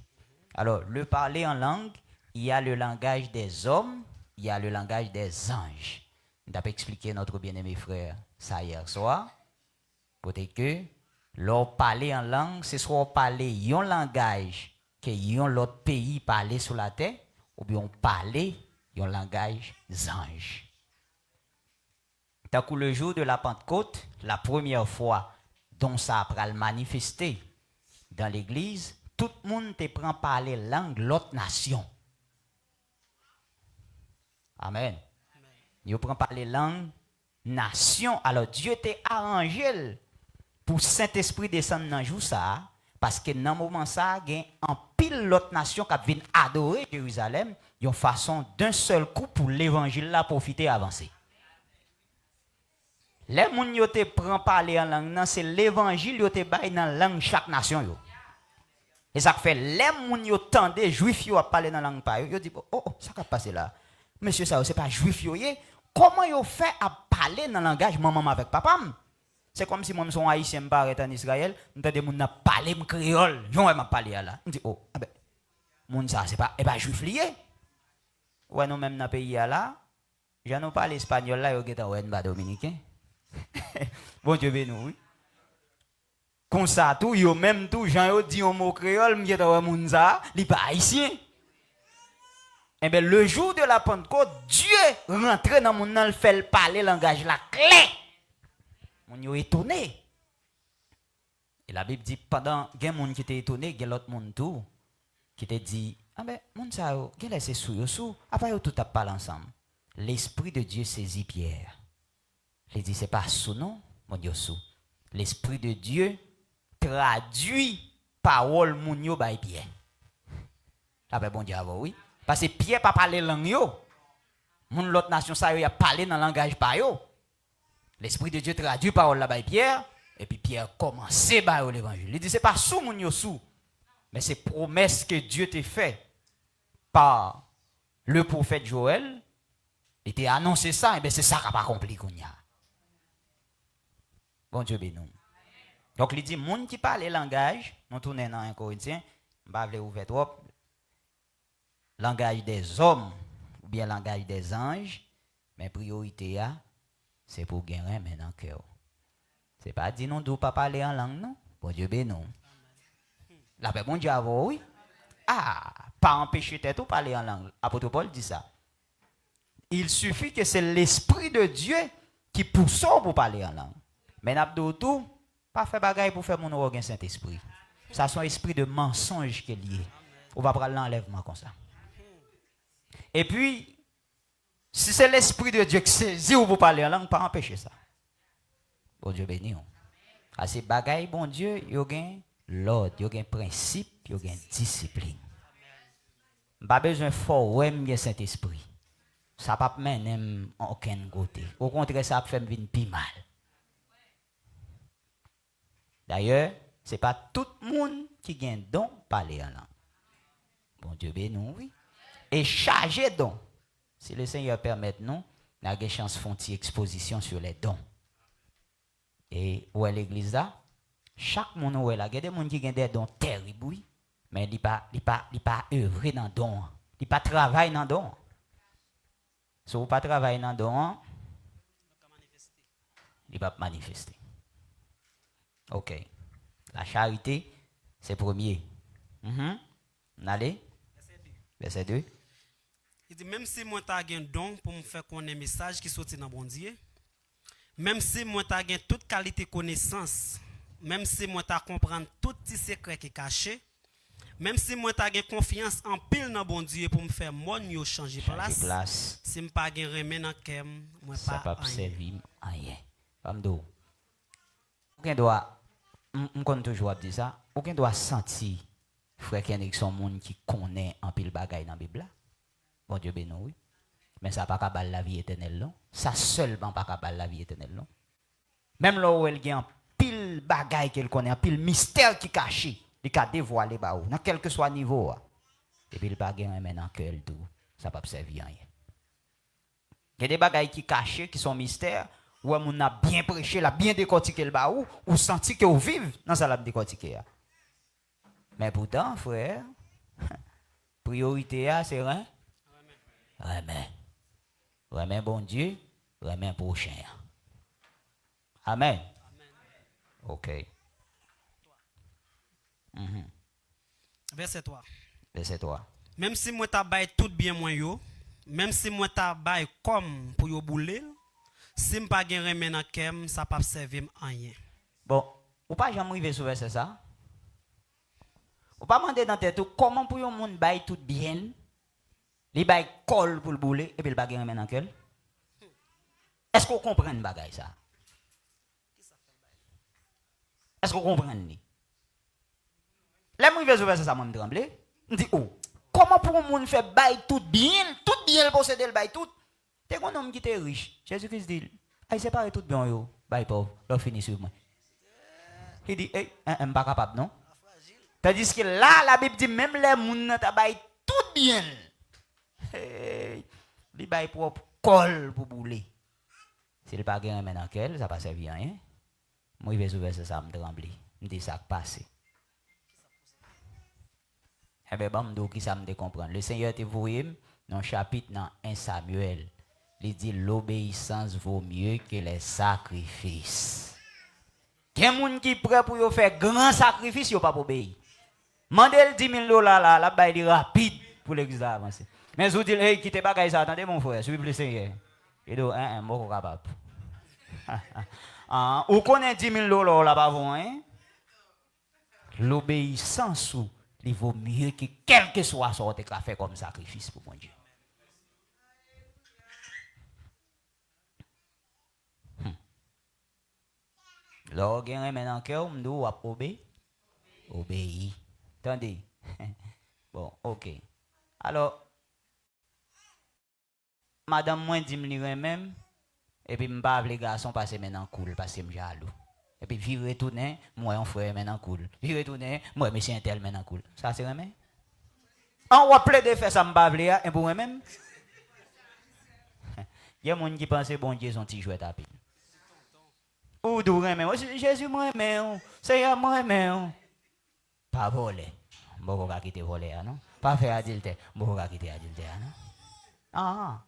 Alors, le parler en langue, il y a le langage des hommes, il y a le langage des anges. On a expliqué notre bien-aimé frère ça hier soir. Côté que, l'on parler en langue, c'est soit parler un langage que yon l'autre pays parler sur la terre, ou bien on parler un langage des anges. Tant que le jour de la Pentecôte, la première fois dont ça a manifesté dans l'église, tout le monde te prend parler langue l'autre nation. Amen. Yo prend parler langue nation. Alors Dieu t'a arrangé pour Saint-Esprit descendre dans jour ça parce que dans moment ça il y a en pile l'autre nation qui vient adorer Jérusalem, une façon d'un seul coup pour l'évangile là profiter avancer. Les moun yo te prend parler en langue, c'est l'évangile yo te bail dans langue chaque nation yo. Et ça fait les moun yo tande juif yo a parler dans langue pa yo dit oh ça qu'a passé là. Monsieur ça c'est pas juif yo yé. Comment yo fait à parler dans langage maman avec papa? C'est comme si moi je suis haïtien m'arrête en Israël, m'entendez moun n'a parler m créole. J'on m'a parler là. Me dit oh ah ben moun ça c'est pas juif lié. Ouais nous même dans pays là, j'en nous parle espagnol là yo geta ouais pas dominicain. Bon Dieu béni oui. Comme ça tout yo même tout Jean yo dit un mot créole m'geta ouais moun ça, li pas haïtien. Eh bien, le jour de la Pentecôte, Dieu rentre dans mon nom, le fait parler langage la clé. On est étonné. Et la Bible dit, pendant qu'il y a des gens qui étaient étonnés, il y a l'autre monde tout, qui te dit, ah ben, moun sa yo, qui laisse sous, après yo tout a parlé ensemble. L'Esprit de Dieu saisit Pierre. Il dit, c'est pas sous non, mon Dieu sous. L'Esprit de Dieu traduit parole moun yo by Pierre. Ah ben, bon Dieu, oui. Parce que Pierre pas parler langue yo. Moun l'autre nation ça yo a parlé dans langage pa yo. L'Esprit de Dieu traduit parole là-bas Pierre et puis Pierre commence ba l'évangile. Il dit c'est pas sous moun yo sous. Mais c'est promesse que Dieu t'a fait par le prophète Joël. Il t'a annoncé ça et bien c'est ça qui a pas accompli qu'on y a. Bon Dieu béni. Donc il dit moun qui parle langage, nous tourner dans 1 Corinthiens, m'pa vle ouvert trop langage des hommes ou bien langage des anges, mais priorité c'est pour gagner maintenant cœur. C'est pas dit non pas parler en langue non. Bon Dieu béni non. La paix bon Dieu avant oui. Ah, pas empêcher tête ou parler en langue. Apôtre Paul dit ça. Il suffit que c'est l'esprit de Dieu qui pousse pour parler en langue. Mais n'abdou tout pas faire bagaille pour faire mon organe Saint-Esprit. Ça son esprit de mensonge qui est lié. On va prendre l'enlèvement comme ça. Et puis, si c'est l'Esprit de Dieu qui saisit ou vous parlez en langue, pas empêcher ça. Bon Dieu béni. À ces bagailles, bon Dieu, il y a l'ordre, il y a un principe, il y a une discipline. Pas besoin de fort, ouais, Saint-Esprit. Ça ne va pas mener en aucun côté. Au contraire, ça va faire venir plus mal. D'ailleurs, ce n'est pas tout le monde qui a un don de parler en langue. Bon Dieu béni, oui. Et chargé dons. Si le Seigneur permet, nous, nous avons des chances de faire une exposition sur les dons. Et où est l'église là? Chaque monde où est là, il y a des gens qui ont des dons terribles, oui, mais ils ne pas œuvrer dans les dons. Ils ne pas travailler dans les dons. Si vous ne pas travailler dans les dons, ils ne pas manifester. Ok. La charité, c'est premier. Allez. Verset 2. Il dit, même si moi t'as un don pour me faire connaître un message qui sortit dans bon Dieu, même si moi t'as toute qualité de connaissance, même si moi t'as comprendre tout petit secret qui est caché, même si moi t'as confiance en pile dans bon Dieu pour me faire mon yo changer place, si me pas gen remè dans kem, moi ça pas pas servir rien. Pamdo. Aucun doit on compte toujours dire ça, aucun doit sentir frère Kendrick son monde qui connaît en pile bagaille dans la Bible. Bon Dieu béni oui. Mais ça pas capable la vie éternelle non. Ça seulement pas capable la vie éternelle non. Même là où elle gagne pile bagaille qu'elle connaît, pile mystère qui caché, il a dévoilé ba ou dans quel que soit niveau. Et puis il pas gagne maintenant que elle tout, ça pas servir rien. Il y a des bagailles qui cachées qui sont mystères où on a bien prêché, la bien décortiqué le ba ou senti que vous vivez dans ça la décortiqué. Mais pourtant, frère, priorité c'est rien. Amen. Amen, bon Dieu. Amen, prochain. Amen. Ok. Verset 3. Verset 3. Même si moi t'as bail tout bien moi yo, même si moi t'as bail comme pour yo bouler, si m'pas gen remè nan kem, ça pas servir rien. Bon, ou pas jamais arriver sur verset ça? Ou pas demander dans tête comment pour yon moun bail tout bien, li bail col pour le bouler et puis le bagay remè nan kel? Est-ce qu'on comprend le bagay ça? Est-ce qu'on comprend ni? Là moi vers verset ça moi me trembler. Me dit oh, comment pour un monde faire bail tout bien le posséder le bail tout? T'es un homme qui était riche. Jésus-Christ dit, "Ay séparé tout bien yo, bail pauvre, leur fini sur moi." Il dit, "Hey, pas capable non?" Tandis que là, la Bible dit même les gens ta bail tout bien. Li bail propre col pour bouler. S'il pas gagne maintenant qu'elle, ça pas servir rien. Moi il vais ouvrir ça me trembler. Me dit ça passé. Eh ben bon m'dou qui ça me comprendre. Le Seigneur te voyé dans chapitre dans 1 Samuel. Il dit l'obéissance vaut mieux que les sacrifices. Il y a des gens qui sont prêts pour faire grand sacrifice, ils ne pas obéir. Mandel 10 000 dollars là, la baille rapide pour l'église d'avancer. Mais vous dites, hey, quittez pas ça, attendez mon frère, s'il vous plaît, Seigneur. Et donc, moi, capable. Ou connaît 10 000 dollars là, pas bon, hein? L'obéissance, il vaut mieux que quel que soit ce que tu as fait comme sacrifice pour mon Dieu. Là, il y a maintenant cœur, on doit obéir. Attendez. Bon, ok. Alors, madame, moi, dit me même, et puis, je ne pas les garçons passer maintenant cool, parce que je suis jaloux. Et puis, je retourner, moi, on frère maintenant cool. Je retourner, moi, monsieur un tel maintenant cool. Ça, c'est vrai? On va plaider de faire ça, je ne pas et pour moi-même. Il y a des gens qui pensent que bon Dieu, son petit jouet tapis. Ou d'où remè, Jésus moi remè, Seigneur moi remè. Pas voler. Bon va quitter voler non. Pas faire adultère. Bon va quitter adultère non.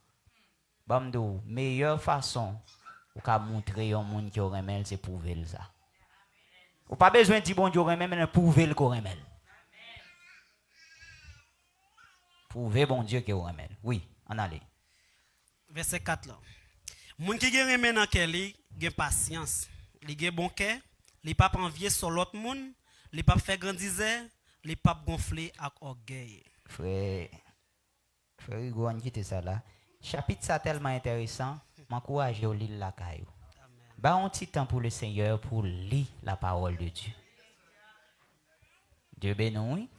Bamdou, meilleure façon ou ka montrer un monde qui remè c'est prouver ça. Ou pas besoin de dire bon Dieu remè mais prouver le remè. Prouver bon Dieu que remè. Oui, on allait. Verset 4 là. Moun qui gen remè nan kè li, gen patience, li gen bon cœur, li pas envier sur l'autre monde, li pas faire grandiser, li pas gonfler avec orgueil. Frère Hugo, on quitte ça là. Chapitre ça tellement intéressant, m'encourage au lire la caillou. Ba un petit temps pour le Seigneur pour lire la parole de Dieu. Dieu béni.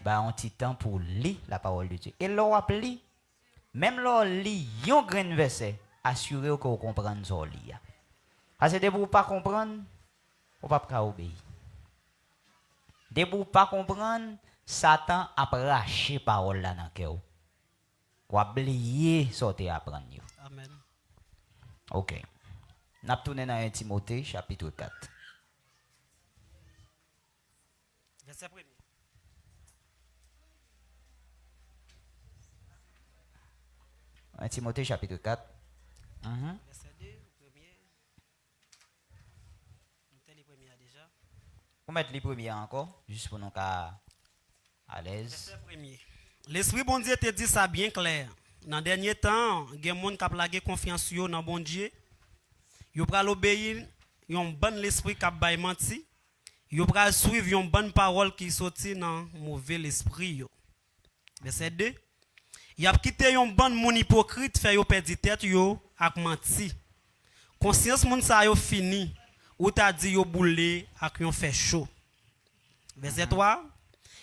Ba un petit temps pour lire la parole de Dieu. Et l'on lit, même l'on lit un grand verset, assurez-vous que vous comprenez ce qu'on lit. Parce que si vous ne pas comprendre, vous ne pouvez pas obéir. Si vous ne pas comprendre, Satan a arraché la parole là dans le cœur. Vous oubliez ce que vous apprenez. Amen. Ok. Nous allons tourner dans 1 Timothée, chapitre 4. Verset 1er. 1 Timothée, chapitre 4. Verset 2, premier. Nous avons les premiers déjà. Vous mettez les premiers encore, juste pour nous à l'aise. Verset 1er. L'Esprit bon Dieu te dit ça bien clair. Dans le dernier temps, il y a des gens qui ont plagué confiance dans bon Dieu. Ils ont obéir, ils ont bon l'esprit qui a menti. Ils ont suivre une bonne parole qui sorti dans le mauvais esprit. Verset 2. Ils ont quitté un bon monde hypocrite, fait perdre tête yo ak menti. Conscience moun sa yo fini, ou t'a dit yo boulé ak yon fait chaud. Verset 3.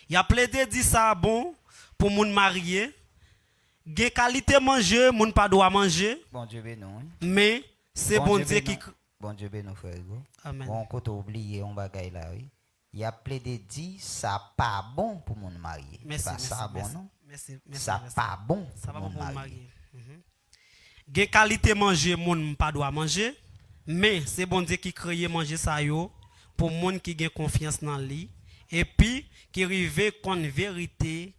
Il a plaidé dit ça bon pour moun marié. Gen qualité manger, moun pas doit manger. Bon Dieu béni. Mais c'est bon Dieu qui. Bon Dieu béni, frère Hugo. Amen. Bon, quand tu oublié on bagaille là, oui. Il a plaidé dit ça pas bon pour mon marié. Merci, pas ça bon merci, non. Merci, Ça pas bon ça pour va mon pour marié. marié. Gen qualité manger, moun pas doit manger. Mais c'est bon Dieu qui crée manger ça yo pour moun qui gen confiance dans lui et puis qui rive kon vérité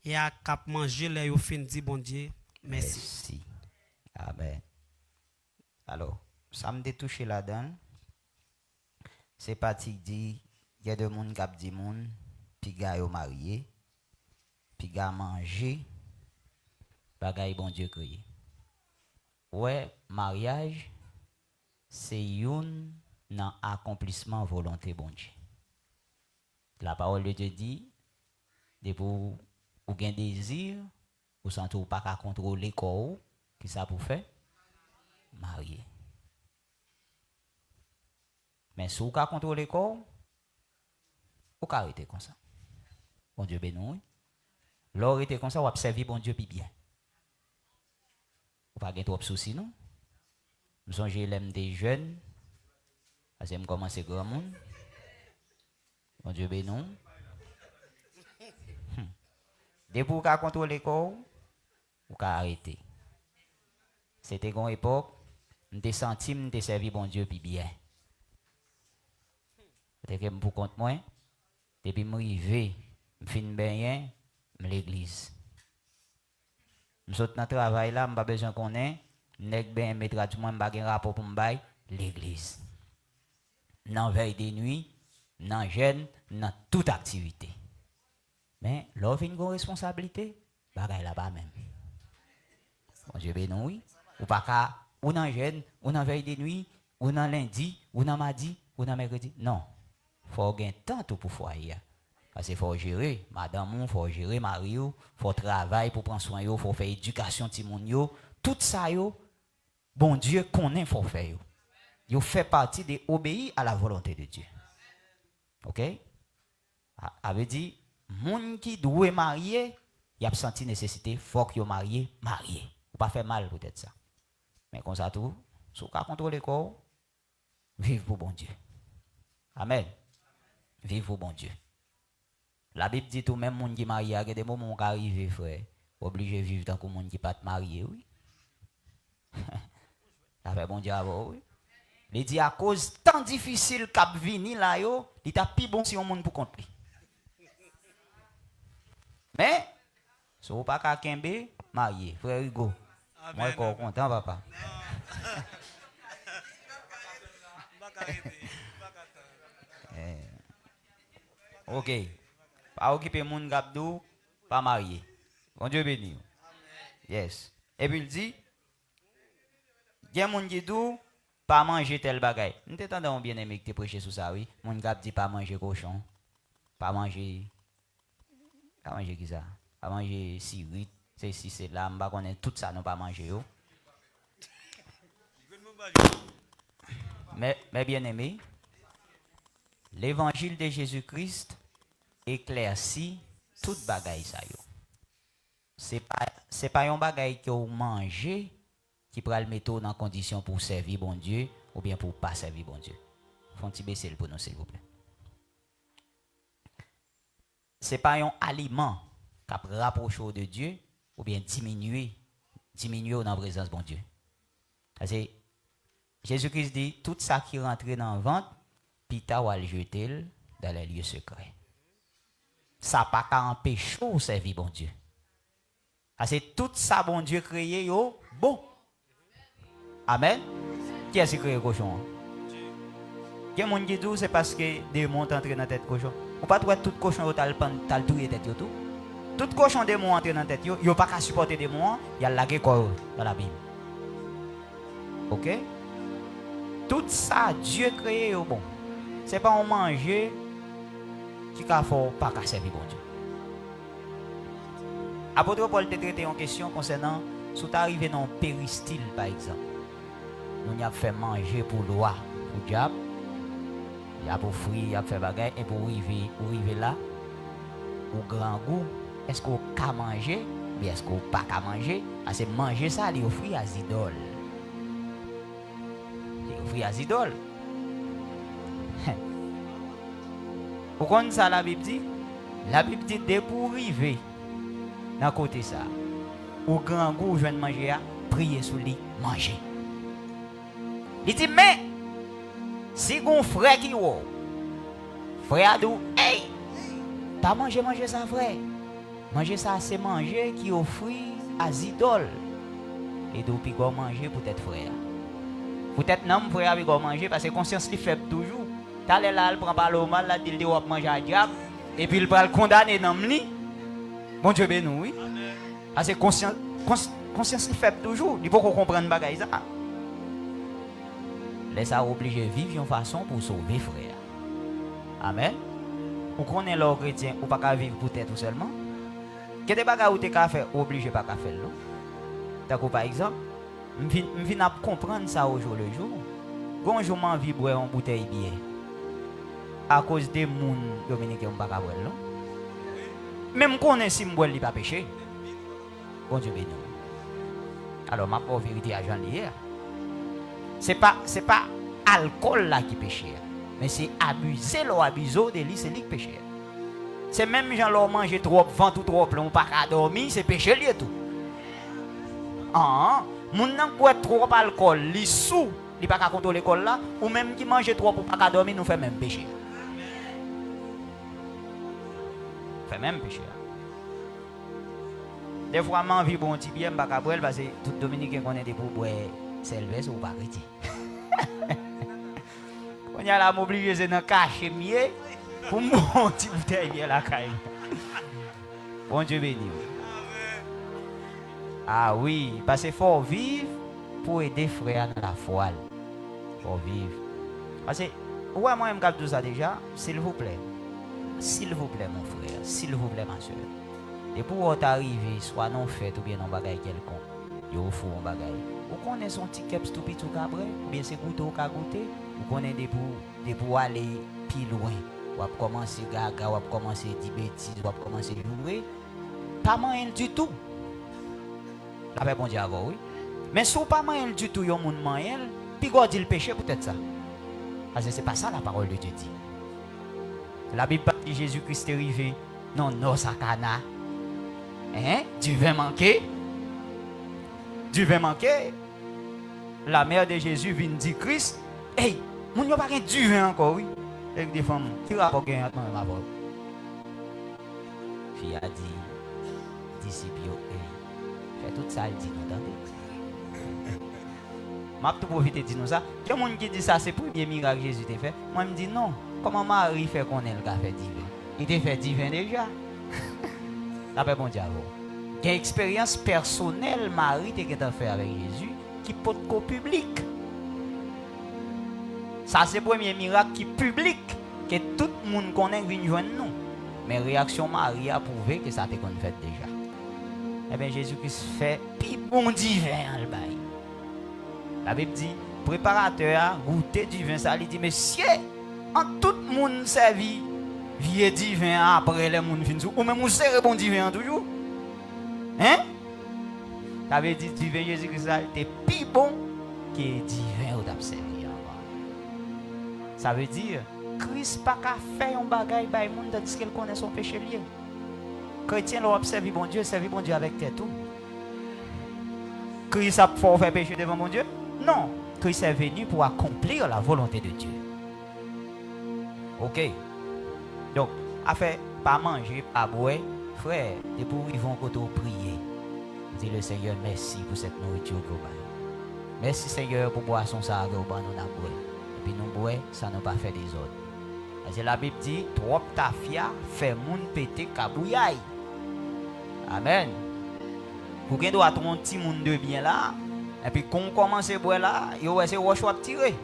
et à cap manger les yo fin dit bon Dieu merci. Merci. Amen. Alors, ça me touché là-dedans. C'est parti dit, il y a des gens qui dit moun, puis gars yo marié, puis gars manger, bagay bon Dieu créé. Ouais, mariage, c'est un accomplissement volonté bon Dieu. La parole de Dieu dit, de pour ou gen désir, ou sentez ou pas qu'à contrôler corps, qui ça pour faire? Marié. Mais si vous pouvez contrôler corps, vous pouvez arrêter comme ça. Bon Dieu béni. L'or était comme ça, vous observez bon Dieu puis bien. Vous n'avez pas trop de soucis, non? Nous sommes des jeunes, parce que je commence grand monde. Bon Dieu béni. Dès pour qu'à contrôler corps, ou qu'à arrêter. C'était une époque, m'te senti m'te servi bon Dieu puis bien. Peut-être que pour compte moi, depuis m'rivé, m'fin bien, l'église. M'saute dans travail là, m'pas besoin qu'on ait, nèg ben mettra du moins m'pas gen rapport pour m'bay l'église. Dans veille des nuits, dans jeûne, dans toute activité. Mais l'offre une responsabilité, bagay là-bas même. Bon Dieu béni oui. Ou pas qu'à, ou dans jeûne, ou dans veille des nuits, ou dans lundi, ou dans mardi, ou dans mercredi. Non. Faut gagner temps tout pour foyer. Parce qu'il faut gérer madame, faut gérer mari, faut travailler pour prendre soin yo, faut faire éducation ti moun yo, tout ça yo, bon Dieu connaît faut faire yo. Yo fait partie de obéir à la volonté de Dieu. OK? Avait dit moun qui doit marier, y a senti nécessité faut que yo marié. Ou pas faire mal peut-être ça. Mais comme ça tout, sous ka contrôler corps, vive pour bon Dieu. Amen. Vive pour bon Dieu. La Bible dit tout même monde qui marié a des moments qui arrivent frère, obligé de vivre tant que monde qui pas marié oui. Ça fait bon Dieu avant oui. Il dit à cause tant difficile qu'a vini là yo, il t'a plus bon si on monde pour compte. Mais si vous pas qu'à kembe marié, frère Hugo. Moi je suis content papa. OK. Pas occuper moun gabdou, pas marié. Bon Dieu béni. Yes. Et puis il dit il y a moun qui dit pas manger tel bagay. Nous t'entendons bien aimé que tu prêcher sur ça oui. Moun gab dit pas manger cochon, pas manger qui ça? Pas manger sirite, c'est si c'est là, m'pa connaît tout ça non pas manger yo. Mais bien aimé, l'évangile de Jésus-Christ éclaircit toute bagaille ça yo. C'est pas un bagaille que vous mangez qui pourra le mettre dans condition pour servir bon Dieu ou bien pour pas servir bon Dieu. Faut-il baisser le pour nous s'il vous plaît. C'est pas un aliment qui rapproche de Dieu ou bien diminuer dans la présence de bon Dieu. C'est Jésus-Christ dit tout ça qui rentre dans le ventre, pita ou le jeter dans les lieux secrets. Ça pas qu'à empêcher de servir bon Dieu. C'est tout ça bon Dieu créé yo bon. Amen. Qui a créé le cochon? Quel monde qui dit c'est parce que des démons entrent dans la tête cochon. Ou pas trouver tout cochon t'as le touyer tête yo tout. Tout cochon démon entre dans la tête yo pas qu'à supporter des démons, il y a lagué quoi dans la Bible. OK? Tout ça Dieu créé yo bon. C'est pas on manger qui ka faut pas qu'à servir bon Dieu. Apôtre Paul te traité en question concernant si tu arrivé dans péristyle par exemple. Nous y a fait manger pour loi, pour diable. Il y a pour fruit, il y a fait bagaille et pour arriver là au grand goût, est-ce qu'on peut manger ou est-ce qu'on pas qu'à manger? Parce que manger ça, il offre à idoles. Il offre à idoles. Vous connaissez ça la Bible dit? La Bible dit dès pour arriver dans côté ça. Au grand goût, je viens de manger, prier sous lui, manger. Il dit, mais, si vous frère qui ou, frère dit, hey, pas manger ça, frère. Manger ça, c'est manger qui offre à idoles. Et donc, puis, manger peut-être frère. Peut-être non, frère, puis manger, parce que conscience est faible toujours. T'as là, il prend pas le mal, là, il dit, on va manger à diable, et puis il va le condamner dans le lit. Bon Dieu béni, oui. Parce que conscience est faible toujours. Il faut qu'on comprenne bagaille ça. Laisse ça obligé de vivre une façon pour sauver frère. Amen. Ou qu'on est là chrétien ou pas qu'à vivre pour tête tout seulement. Que des bagages ou t'es qu'à faire obligé pas qu'à faire là. D'accord par exemple, je viens comprendre ça au jour le jour. Quand je m'envie boire une bouteille bien. À cause des moun dominicains pas qu'à boire là. Même qu'on est si m'boire li pas péché. Bon Dieu béni. Alors ma pauvre vérité à Jean hier. C'est pas alcool là qui péché, mais c'est abuser l'eau abuser de lui c'est lui qui péché. C'est même gens leur manger trop, vent ou trop, on pas qu'à dormir, c'est péché lié tout. Ah, moun nan boit trop alcool, li sous, li pas qu'à contrôler l'école là, ou même qui mange trop pour pas qu'à dormir, nous fait même péché. Fait même péché. Des fois, je vis bon petit bien, je ne parce que tout Dominicain connaît des pour boire cervelle ou pas chrétien. On y a la mobilisation dans le cachet mieux pour mon petit bouteille bien la caille. Bon Dieu béni. Ah oui, parce qu'il faut vivre pour aider frère dans la foi. Il faut vivre. Parce que, ouais, moi, je me tout ça déjà, s'il vous plaît. S'il vous plaît, mon frère. S'il vous plaît, ma soeur. Et pour arriver, soit non fait ou bien non bagaille quelconque, yo faut un bagaille. Vous connaissez son petit keps tout petit tout cabré, ou bien c'est goûter ou ka goûter, vous connaissez des pour aller plus loin. Ou commencer gaga, ou commencer dire bêtises, ou commencer jouer. Pas moyen du tout. La paix bon Dieu avant, oui. Mais si pas moyen du tout, yon moun moyen, puis God dit le péché peut-être ça. Parce que c'est pas ça la parole de Dieu dit. La Bible dit Jésus-Christ est arrivé, non, non, sakana. Hein? Du vin manqué. Du vin manqué. La mère de Jésus vient dire Christ. Hey, moun yo pas du vin encore, oui. Avec des femmes. Qui rapport gagne avec ma voix? Fille a dit, disciple, fait tout ça, il dit, nous entendez? Je vais profiter de dire nous ça. Il y a des gens qui disent ça, c'est le premier miracle que Jésus t'a fait. Moi, je me dis non. Comment Marie fait qu'on ait le fait divin? Il t'a fait divin déjà. La paix bon Dieu. Il y a une expérience personnelle, Marie, t'a fait avec Jésus, qui peut être public. Ça, c'est le premier miracle qui est public, que tout le monde connaît vient joindre nous. Mais réaction Marie a prouvé que ça t'a fait déjà. Eh bien, Jésus-Christ fait puis bon divin le bail. La Bible dit, préparateur, goûter du vin, ça lui dit, messieurs, en tout le monde servi, vieux divin après les monde fin ou même vous serez bon divin toujours. Hein? Ça veut dire divin Jésus-Christ était plus bon que divin ou d'observer. Ça veut dire Christ pas qu'à faire un bagage par le monde tandis qu'il connaît son péché lié. Chrétien l'a observé bon Dieu, servi bon Dieu avec tête tout. Christ a fait faire péché devant mon Dieu? Non, Christ est venu pour accomplir la volonté de Dieu. Ok. Donc, affaire pas manger, pas boire, frère, et pour ils vont prier. Dis le Seigneur merci pour cette nourriture globale. Merci Seigneur pour boisson ça que nous avons boire. Et puis nous boire, ça n'a pas fait des autres. Parce que la Bible dit, trop tafia fait moun péter kabouyaï. Amen. Vous avez droit à un petit monde de bien là, et puis quand on commence à boire là, il va essayer de tirer.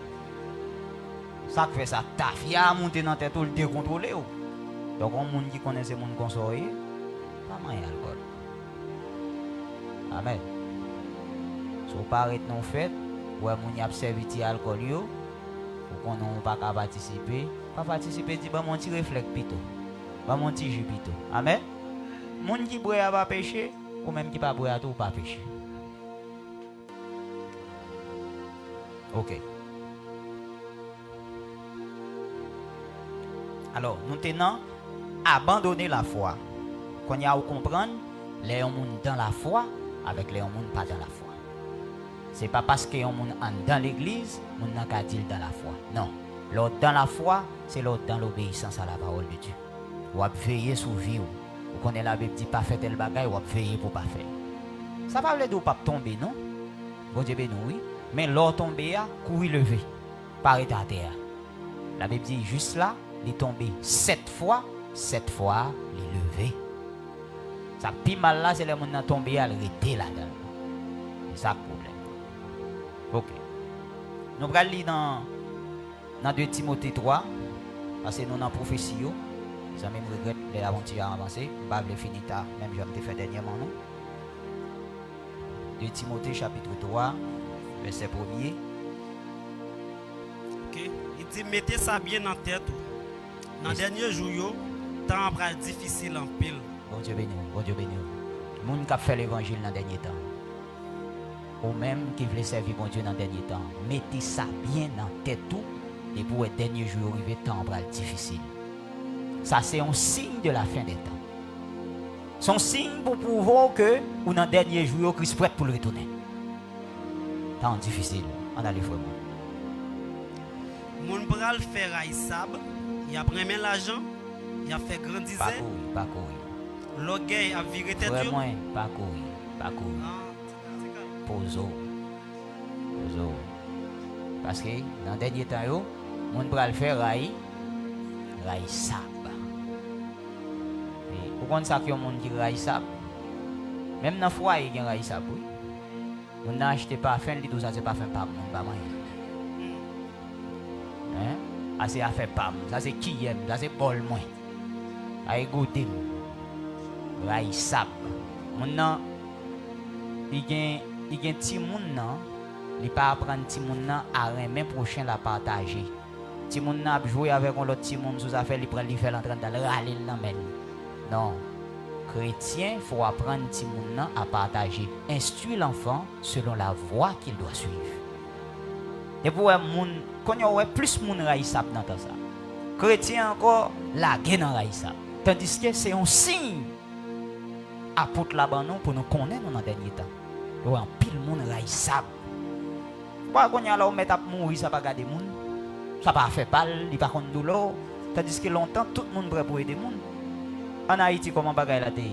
Ça fait ça, tafia monter dans la tête, tout le décontrôler. Donc, on monde qui connaît ces monde consoler, pas mal d'alcool. Amen. Si vous parlez non fait, ou on y a servi d'alcool, ou qu'on n'a pas participer, dit bah mon petit réflexe plutôt, bah mon petit jus plutôt. Amen. Monde qui boit pas péché, ou même qui pas boit tout pas péché. Ok. Alors, nous tenons abandonner la foi. Quand il y a à comprendre, les gens dans la foi avec les gens pas dans la foi. Ce n'est pas parce que les gens dans l'église, nous n'avons qu'à dire dans la foi. Non. L'autre dans la foi, c'est l'autre dans l'obéissance à la parole de Dieu. Ou à veiller sur vie. Vous connaissez la Bible dit pas faire tel bagage, ou à veiller pour pas faire. Ça va dire pas tomber, non? Bon Dieu béni, oui. Mais l'autre tomber, courir lever. Par à terre. La Bible dit juste là, il est tombé 7 fois, il est levé. Ça plus mal là, c'est le monde qui est tombé à l'arrêter là-dedans. C'est ça le problème. Ok. Nous allons lire dans 2 Timothée 3, parce que nous avons une prophétie. Ça me regrette les aventures avancées. Je ne vais pas finir tard, même je vais faire dernièrement. 2 Timothée chapitre 3, verset 1er. Ok. Il dit, mettez ça bien en tête. Dans les derniers jours, le temps va être difficile en pile. Bon Dieu béni, bon Dieu béni. Les gens qui fait l'évangile dans les derniers temps, ou même qui veulent servir bon Dieu dans les derniers temps, mettez ça bien en tête tout, et pour les derniers jours, arriver, le temps va être difficile. Ça, c'est un signe de la fin des temps. Son signe pour prouver que, ou dans le dernier jour, Christ est prêt pour le retourner. Temps difficile. On a les frères. Moun pral faire Aïsab, il a pris l'argent, il a fait grandir. Pas courir. L'orgueil a viré tête. Vraiment, pas courir. Pas courir. Pozo. Parce que dans le dernier temps, on pral faire Aïsab. Vous connaissez ça qu'il y a un monde qui Aïsab? Même dans le foyer, il y a Aïsab. On n'a acheté pas fin, tout ça, c'est pas fin par monde, pas moyen. Hein? C'est à faire pam, ça c'est qui aime, ça c'est bol moins. Aïe goûter. Aïsab. Mon nan, il y a petit monde nan, il pas apprendre petit monde nan à même prochain la partager. Petit monde nan jouer avec un autre petit monde sous affaire, il prend il fait l'entrain d'aller râler nan men. Non. Chrétien, il faut apprendre petit monde nan à partager. Instruire l'enfant selon la voie qu'il doit suivre. Et pour un monde, quand il y a plus de monde raïsab dans ça. Chrétien encore la guerre dans raïsab. Tandis que c'est un signe apôtre là-bas pour nous connaître dans le dernier temps. Il y a un pile monde raïsab. Pourquoi quand il y a là on met à mourir ça pas garder monde. Ça pas fait pas, il pas contre douleur. Tandis que longtemps tout le monde prêt pour aider monde. En Haïti comment bagaille la tey.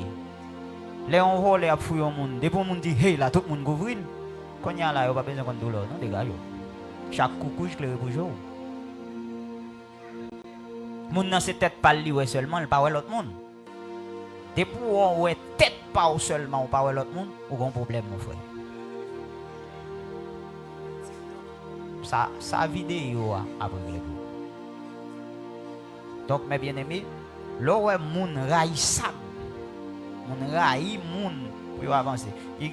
Les on vole à fouiller au monde. Depuis monde dit hey là tout le monde couvrir. Quand il y a là il pas besoin contre douleur non dégage. Chaque coucou je claire pour jour. Moun nan c'est tête pas li ouais seulement, il pas ouais l'autre monde. Depuis on ouais tête pas seulement, on pas ouais l'autre monde, ou gon problème mon frère. Ça vidéo après régler. Donc mes bien-aimés, là ouais moun raïsab. Moun raï moun pour avancer. Il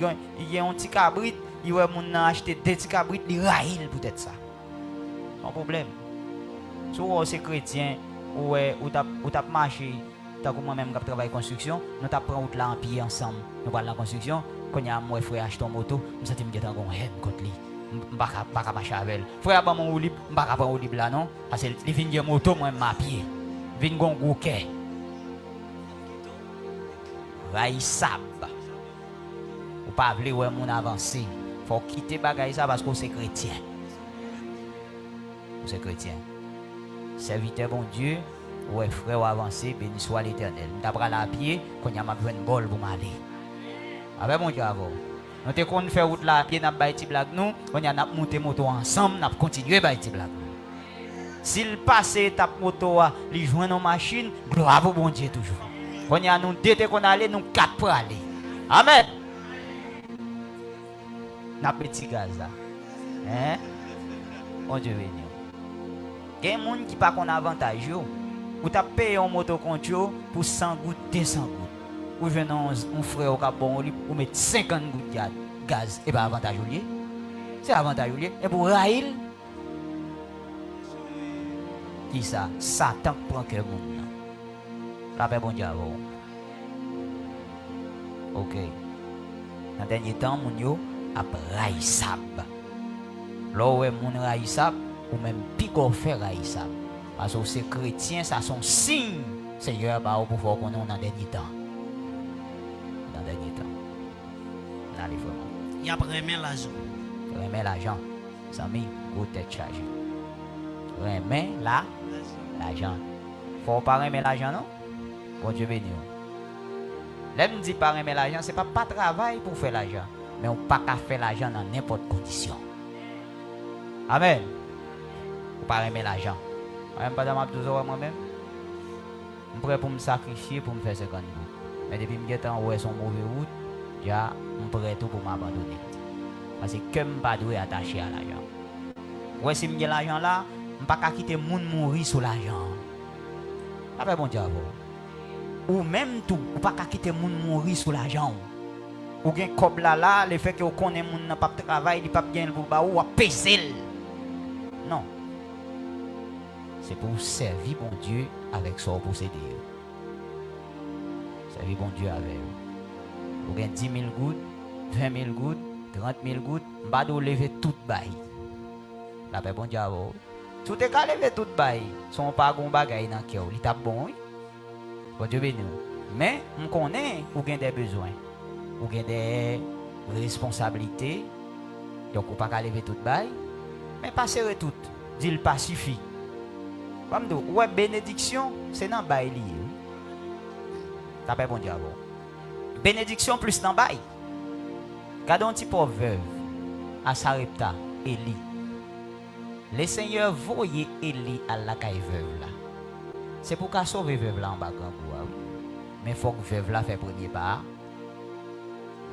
y a un petit cabrit, il ouais moun nan acheter deux petits cabrits, il raïl peut-être ça. Sans problème. Soit c'est chrétien ou t'as marché, t'as comme moi-même qui travaille construction, nous t'as pris route là en pied ensemble, nous parlons de la construction, quand il y a moi frère acheter une moto, nous senti me dire en haine contre lui. M'pa marcher avec elle. Frère ba mon libre, m'pa prendre au libre là non, parce que il vient dire moto moi m'a pied. Vinn gon gros cœur. Raïsab. Ou pas vle ouais mon avancer. Faut quitter bagaille ça parce que c'est chrétien. C'est chrétien. Serviteur bon Dieu, ouais frère ou avancer, béni soit l'Éternel. D'abra la pied, quand y a ma besoin de bol pour m'aller. Avec mon Dieu avant. Nous te qu'on fait route là pied n'a pas été blague nous, on y a n'a monter moto ensemble, n'a continuer ba été blague. S'il passe étape moto a, li joindre nos machines, gloire au bon Dieu toujours. On y a nous deux qu'on aller, nous quatre pour aller. Amen. N'a petit gaz là. Hein? Bon Dieu béni. Il y a des gens qui pas qu'on avantage yo. Ou t'as payé un moto compte pour 100 gouttes, 200 gouttes. Ou je un frère au bon ou mettre 50 gouttes de gaz et pas avantage au lieu. C'est avantage au lieu. Et pour Raïl, qui ça? Satan prend que monde. La paix bon Dieu avant. OK. Dans le dernier temps, mon yo a raïsab. Là où est mon raïsab, ou même pico faire raïsab. Parce que c'est chrétien, ça son signe. Seigneur, bah, pour pouvoir qu'on est dans le dernier temps. Dans le dernier temps. Dans les frères. Il a remis l'argent. Remet l'argent. Sami, gros tête chargée. Remet l'argent. Faut pas remettre l'argent, non? Bon Dieu béni. Là, me dit pas remettre l'argent, c'est pas travail pour faire l'argent. Mais on pas qu'à faire l'argent dans n'importe quelle condition. Amen. Faut pas remettre l'argent. Même pas dans ma toujours moi-même. Je suis prêt pour me sacrifier pour me faire 50 gouttes. Mais depuis que je suis en son mauvais route, je suis prêt tout pour m'abandonner. Parce que je ne suis pas attaché à l'argent. Ouais, si je l'argent là, je ne peux pas quitter le monde mourir sur l'argent. Après, bon Dieu, ou même tout, ou pas quitter le monde mourir sur l'argent. Ou bien comme là, le fait que vous connaissez le monde n'a pas de travail, il n'a pas bien pour ba ou à peser. Non. C'est pour servir bon Dieu avec son possédé. Servir bon Dieu avec vous. Vous gagnez 10 000 gouttes, 20 000 gouttes, 30 000 gouttes, vous pouvez lever tout bail. La paix bon Dieu à vous. Tout est qu'à lever tout bail. Son pas bon bagaille dans le cœur. Il est bon, oui. Bon Dieu béni. Mais on connaît ou gain des besoins, ou gain des responsabilités. Donc on pas qu'à lever tout bail, mais pas serrer tout. Dit pas suffit. Comme dit, ouais bénédiction, c'est dans bail lié. Ça fait bon Dieu avant. Bénédiction plus dans bail. Gardons un petit pauvre veuve à Sarepta, Élie. Le Seigneur voyait Élie à la caille veuve là. C'est pour qu'à sauver veuve là en bas grand coup. Mais il faut que veuve là fait premier pas.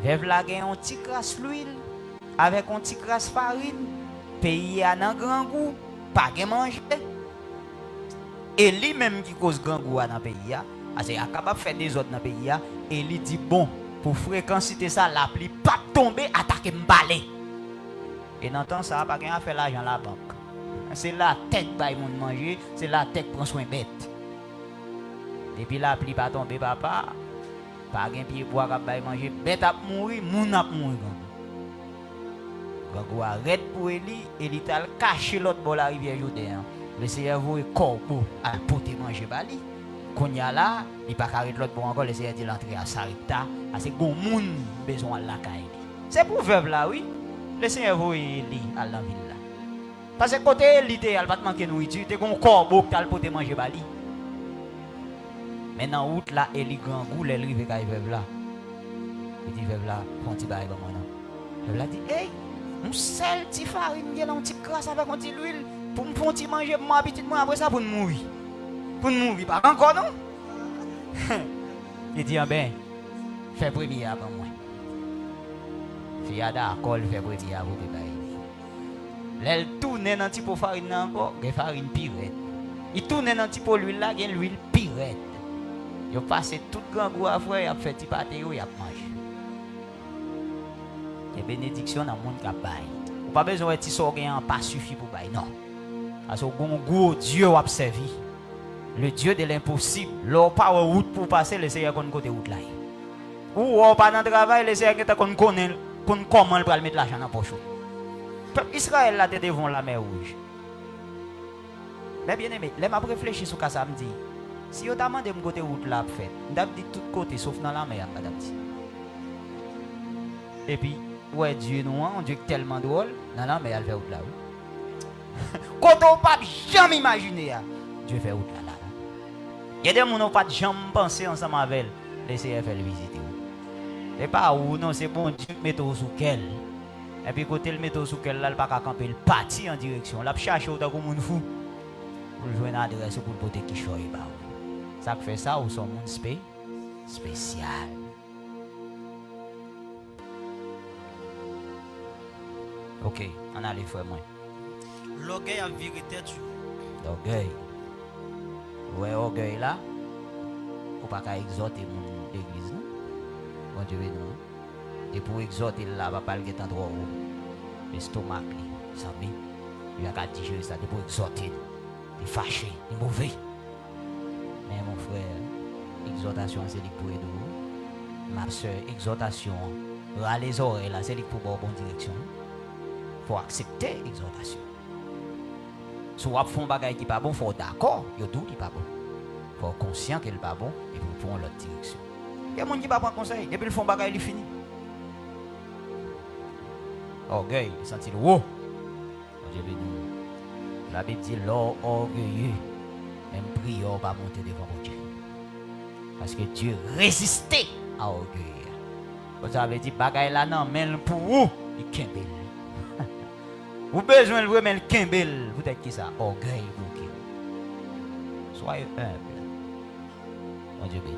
Veuve là gagne un petit crasse l'huile avec un petit crasse farine. Pays à un grand goût, pas de manger. Élie même qui cause grand goût dans le pays, c'est capable de faire des autres dans le pays. Élie dit bon, pour fréquenter ça, la pluie pas tomber, attaquer m'balé. Et dans le temps, ça n'a pas à faire l'argent à la banque. C'est la tête qui monde manger, c'est la tête qui prend soin bête. Depuis la pluie pas tomber, papa, pas de pied bois qui manger, bête a mourir, moun a mourir. Gangou arrête pour Élie, Élie t'a caché l'autre bord la rivière Jourdain. Le Seigneur voit corbeau à porter manger bali. Konya là, il pas carré l'autre bord encore, le Seigneur dit l'entrée à Sarepta, c'est gon moun besoin la caille. C'est pour veuve là oui. Le Seigneur voit Élie à la ville là. Parce que côté Élie il pas manquer nourriture, t'es gon corbeau qui t'a porter manger bali. Maintenant route là Élie grand goût les rive caille veuve là. Il dit veuve là, font petit bail comme non. Veuve là dit hey un sel petit farine, un petit crasse avec un petit huile pour me faire manger ma petite moi après ça pour mourir. Pour mourir pas encore non. Il dit ben fais premier avant moi. Fille d'accord fait premier avant de bailler. L'elle tourne dans petit pot farine encore, des farine pirate. Il tourne dans petit pot l'huile là, gain l'huile pirate. Il passe tout grand goût à frère, il a fait petit pâté, il a mangé. Et bénédiction dans le monde qui a bail. Vous pas besoin de petit sorgien pas suffit pour bail non. Parce que gros Dieu a servi. Le Dieu de l'impossible. L'on pas en route pour passer, le Seigneur qu'on côté route là. Ou on pas dans le travail, le Seigneur qu'on connaît comment pour mettre l'argent dans la poche. Peuple Israël là devant la mer rouge. Mais bien aimé, les m'a réfléchi sur ça me dit. Si vous demandez de côté route là fait, on dit tout côté sauf dans la mer madame dit. Et puis ouais, Dieu nous, un Dieu tellement drôle. Non, non, mais elle fait route là. Quand on ne peut jamais imaginer, Dieu fait route là. Il y a des gens qui n'ont pas jamais pensé ensemble avec elle. Laissez faire le visiter. Et pas où, non, c'est bon Dieu qui met sous quel. Et puis côté le met sous quel, là, il ne peut pas camper, il partit en direction. Là, il cherche au temps comme un fou. Pour jouer une adresse pour le poter qui choye. Ça fait ça, ou son monde spécial. Ok, on a les frères moi. L'orgueil a viré tête. L'orgueil. Ouais, orgueil là. Ou pas qu'à exhorter mon église, non? Bon Dieu, non. Et pour exhorter là, va pas le guetter trop haut. L'estomac, ça me. Il a qu'à digérer ça, pour exhorter. Il est fâché, il est mauvais. Mais mon frère, exhortation, c'est pour aider. Ma soeur, exhortation, les oreilles là, c'est pour la bonne direction. Faut accepter l'exhortation. Si vous faites un bagage qui n'est pas bon, il faut d'accord, il n'est pas bon. Il faut être conscient qu'il n'est pas bon et vous prendre l'autre direction. Il y a des gens qui ne prennent pas conseil, et puis ils font un bagage, il finit. Orgueil, il sentit le haut. La Bible dit l'or orgueilleux, même prière pas monter devant Dieu. Parce que Dieu résistait à l'orgueil. Vous avez dit, bagage là, non, mais pour vous, il est kembel. Vous avez besoin de vous, mais le kembel, vous êtes qui ça? Orgueil, vous. Soyez humble. Mon Dieu béni.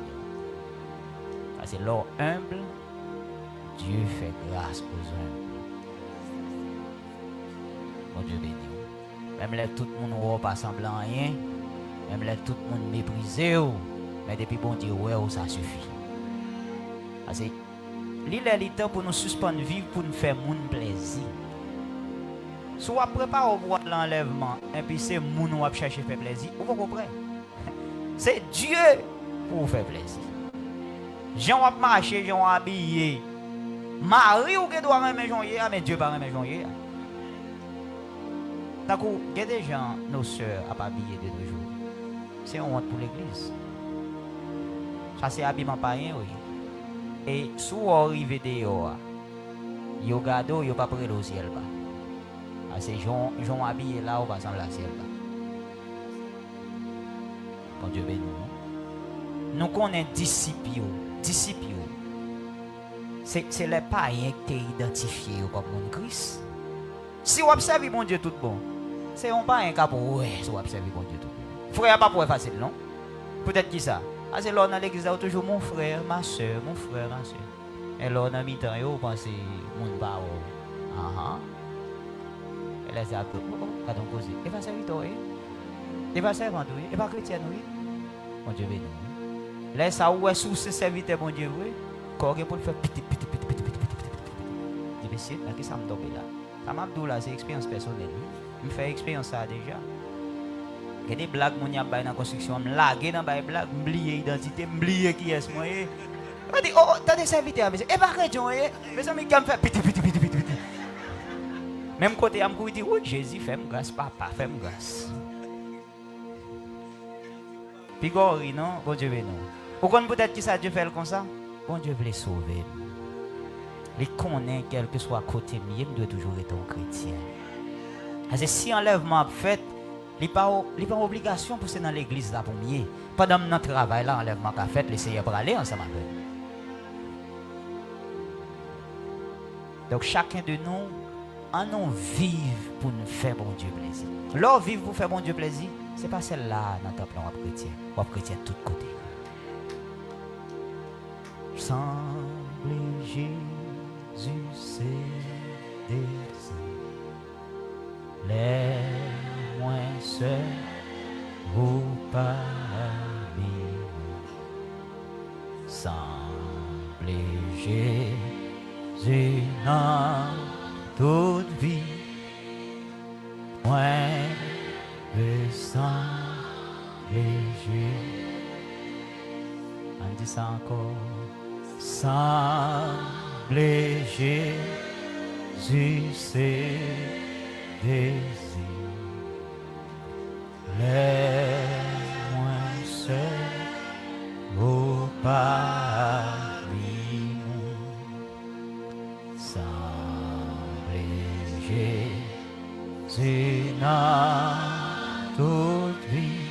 Parce que l'or humble, Dieu fait grâce aux humbles. Mon Dieu béni. Même là, tout le monde ne pas semblant à rien. Même là, tout le monde méprisé. Mais depuis bon Dieu, ouais, ça suffit. Parce que l'île est le temps pour nous suspendre vivre, pour nous faire mon plaisir. Soit préparer pour l'enlèvement, et puis c'est moun qui va chercher faire plaisir. Vous comprenez? C'est Dieu pour vous faire plaisir. Jean va marcher, Jean va habiller. Marie ou qui doit remettre janvier, mais Dieu va remettre janvier. D'accord, il y a des gens, nos soeurs, à pas habiller de nos jours. C'est une honte pour l'église. Ça c'est habillement païen, oui. Et si vous arrivez dehors, vous regardez, vous pas près au ciel. C'est Jean habillé là, vous passez dans le ciel. Bon Dieu béni. Nous connaissons disciples. C'est les païens qui sont identifiés comme mon Christ. Si vous observez mon Dieu tout bon, c'est un païen qui pour ouais, si vous observez mon Dieu tout bon. Frère, pas pour facile, non? Peut-être qui ça? Ah, c'est là dans l'église, toujours mon frère, ma soeur, mon frère, ma soeur. Et là, dans mi-temps, vous pensez, mon parole. Ah ah. Et là, c'est un peu, quand on cause, et pas servir toi, et pas servir toi, et pas chrétien, oui. Mon Dieu béni. Là, ça, où est sous ce serviteur, mon Dieu, oui. Quand on peut le faire petit. Dis, monsieur, là, qu'est-ce que ça me tombe là? Ça m'a dit là, c'est expérience personnelle. Je me fais expérience ça déjà. Il y a des blagues, mon y'a dans la construction, je me lague dans les blagues, je m'oublie l'identité, je m'oublie qui est moi. Je dis, oh, t'as des serviteurs, mais c'est pas chrétien, mais ça me fait petit. Même côté, je me dis, oui, Jésus, fais-moi grâce, papa, fais-moi grâce. Pigori, non? Bon Dieu, non. Pourquoi peut-être que ça Dieu fait comme ça? Bon Dieu veut les sauver. Les connaît, quel que soit côté mieux, doit toujours être un chrétien. Parce que si enlèvement fait, il n'y a pas obligation pour dans l'église là pour mieux. Pendant notre travail là, enlèvement qu'a fait, l'essayer pour aller ensemble avec. Donc chacun de nous, en nous vive pour nous faire bon Dieu plaisir. L'or vivre pour faire bon Dieu plaisir, ce n'est pas celle-là dans notre plan chrétien. On chrétien de tous côtés. Semble Jésus c'est désir. Les moins seuls ou parmi nous. Semble Jésus dans toute vie. Moins le semble Jésus. On dit ça encore. Semble Jésus c'est désir. Les moins seuls au parmi nous. Semble Jésus dans toute vie.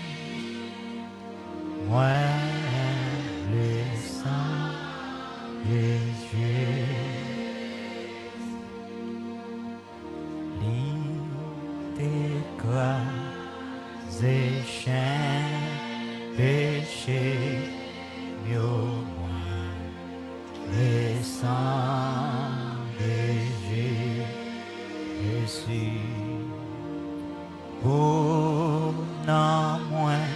Moi le sang de Jésus. Écrasé, chien, péché, mieux moins, le sang de Jésus. Pour non moins,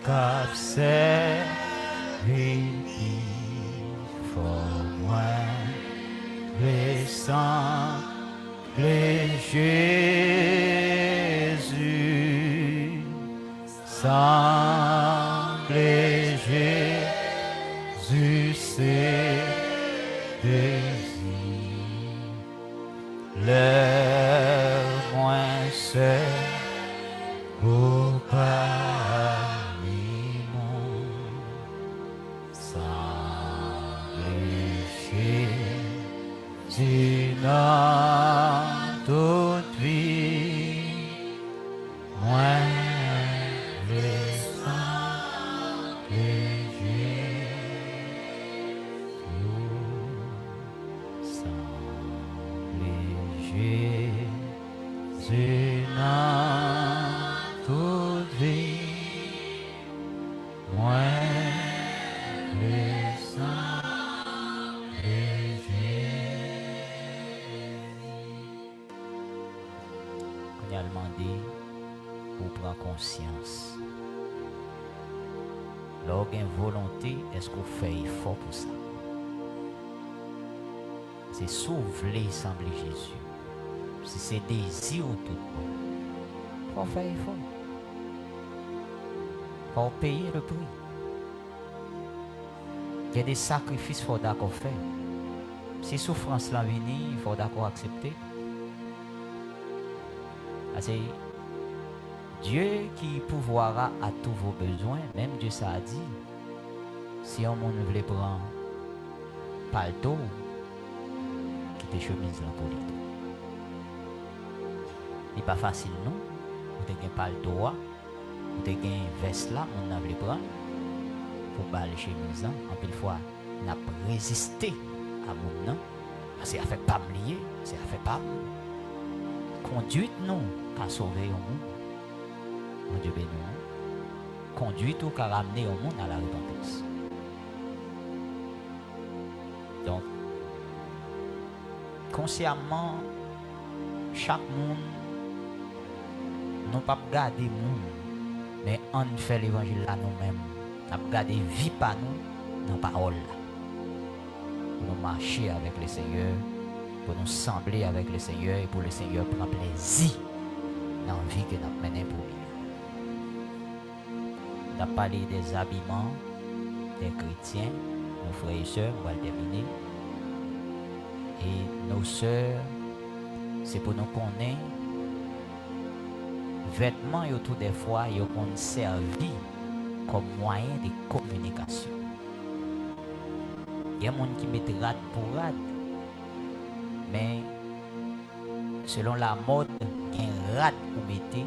cap c'est pour moi, le sang de Jésus, semble Jésus, c'est désir, le moins seul au parmi nous, semble Jésus dans toute vie, moi le sang de Jésus, semble Jésus dans toute vie, moi le sang de Jésus. On a demandé pour prendre conscience. Lorsqu'on a une volonté, est-ce qu'on fait effort pour ça? C'est souffler, sembler Jésus. Si c'est désir ou tout bon, il faut faire effort. Il faut payer le prix. Il y a des sacrifices qu'il faut d'accord faire. Si souffrance là vient, il faut d'accord accepter. C'est Dieu qui pourvoira à tous vos besoins, même Dieu ça a dit. Si on voulait prendre palto, quitter chemise là pour lui. Il n'est pas facile, non? Vous avez un palto, vous avez un veste là, on a voulu prendre pour baler chemise là. En pile fois, on a résisté à mon nom. Parce qu'il a fait pas me lier, c'est a fait pas. Conduite, non, qu'à sauver au monde. Mon Dieu béni. Conduite ou qu'à ramener au monde à la repentance. Donc, consciemment, chaque monde, non pas garder le monde, mais on fait l'évangile là nous-mêmes. On garder vie par nous dans la parole. Pour nous marcher avec le Seigneur, pour nous sembler avec le Seigneur et pour le Seigneur prendre plaisir dans la vie que nous avons menée pour lui. On a parlé des habillements des chrétiens, nos frères et sœurs, on va le terminer. Et nos sœurs, c'est pour nous connaître. Vêtements, et tout des fois, ils ont servi comme moyen de communication. Il y a des gens qui mettent rad pour rad. Mais selon la mode, il y a un rad pour mettre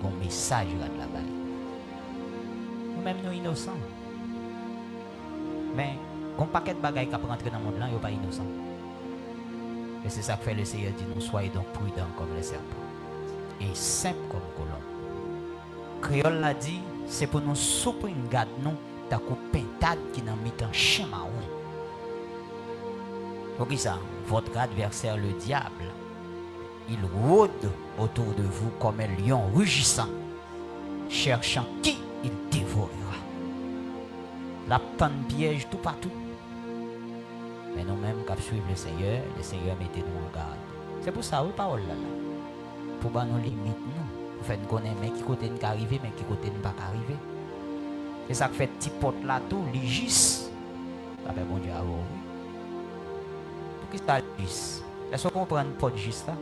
un message rad là-bas. Nous-mêmes, nous innocents. Mais, un paquet de bagages qui rentrent dans le monde là, ils ne sont pas innocents. Et c'est ça que fait le Seigneur dit, nous soyons donc prudents comme les serpents. Et simples comme colombe. Créole l'a dit, c'est pour nous surprendre, nous, ta coupe pintade qui n'a mis un chien marron. Pour qui ça? Votre adversaire, le diable, il rôde autour de vous comme un lion rugissant, cherchant qui il dévorera. La tente piège tout partout. Mais nous-mêmes, quand suivons le Seigneur mettez-nous en garde. C'est pour ça, oui, parole là. Pour nous limiter, nous. Pour faire nous connaître, mais qui côté nous arriver, mais qui côté nous pas arriver. Et ça fait petit porte là tout, l'igis. Ça fait bon Dieu à vous. Pour qui ça l'igis? Est-ce qu'on comprend porte juste là?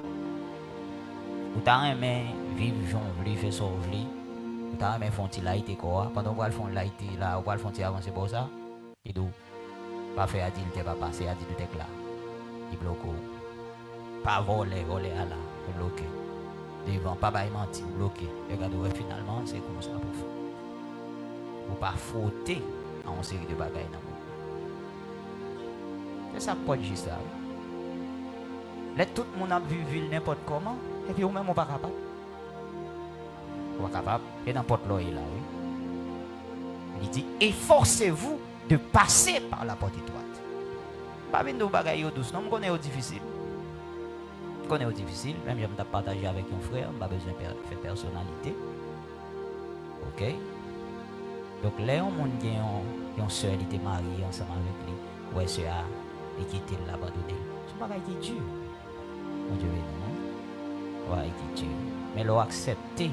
Ou t'as aimé vivre, j'en voulais faire ça, ou t'as aimé faire un petit light quoi? Pendant qu'on fait un light là, ou qu'on fait un petit avancer pour ça, et d'où? Pas faire adulte, pas passer adulte là. Il bloque. Pas voler à là, bloqué. Devant, pas mentir, bloqué. Regardez, finalement, c'est comme ça pour faire. Ou pas frotter en une série de bagailles dans le monde. C'est ça pas juste ça. Là, tout le monde a vu n'importe comment, et puis vous-même, vous pas capable. Vous pas capable, et n'importe l'oeil là, oui. Il dit, efforcez-vous de passer par la porte étroite. Pas venir de bagailles douces, non, je connais au difficile. Je connais au difficile, même j'aime partager avec un frère, je n'ai pas besoin de faire personnalité. Ok? Donc là, on a une soeur qui était mariée ensemble avec lui. Ouais, soeur, et qui était l'abandonné. C'est pas qui est dur. Mon Dieu, non? Ouais, qui est dur. Mais l'on accepter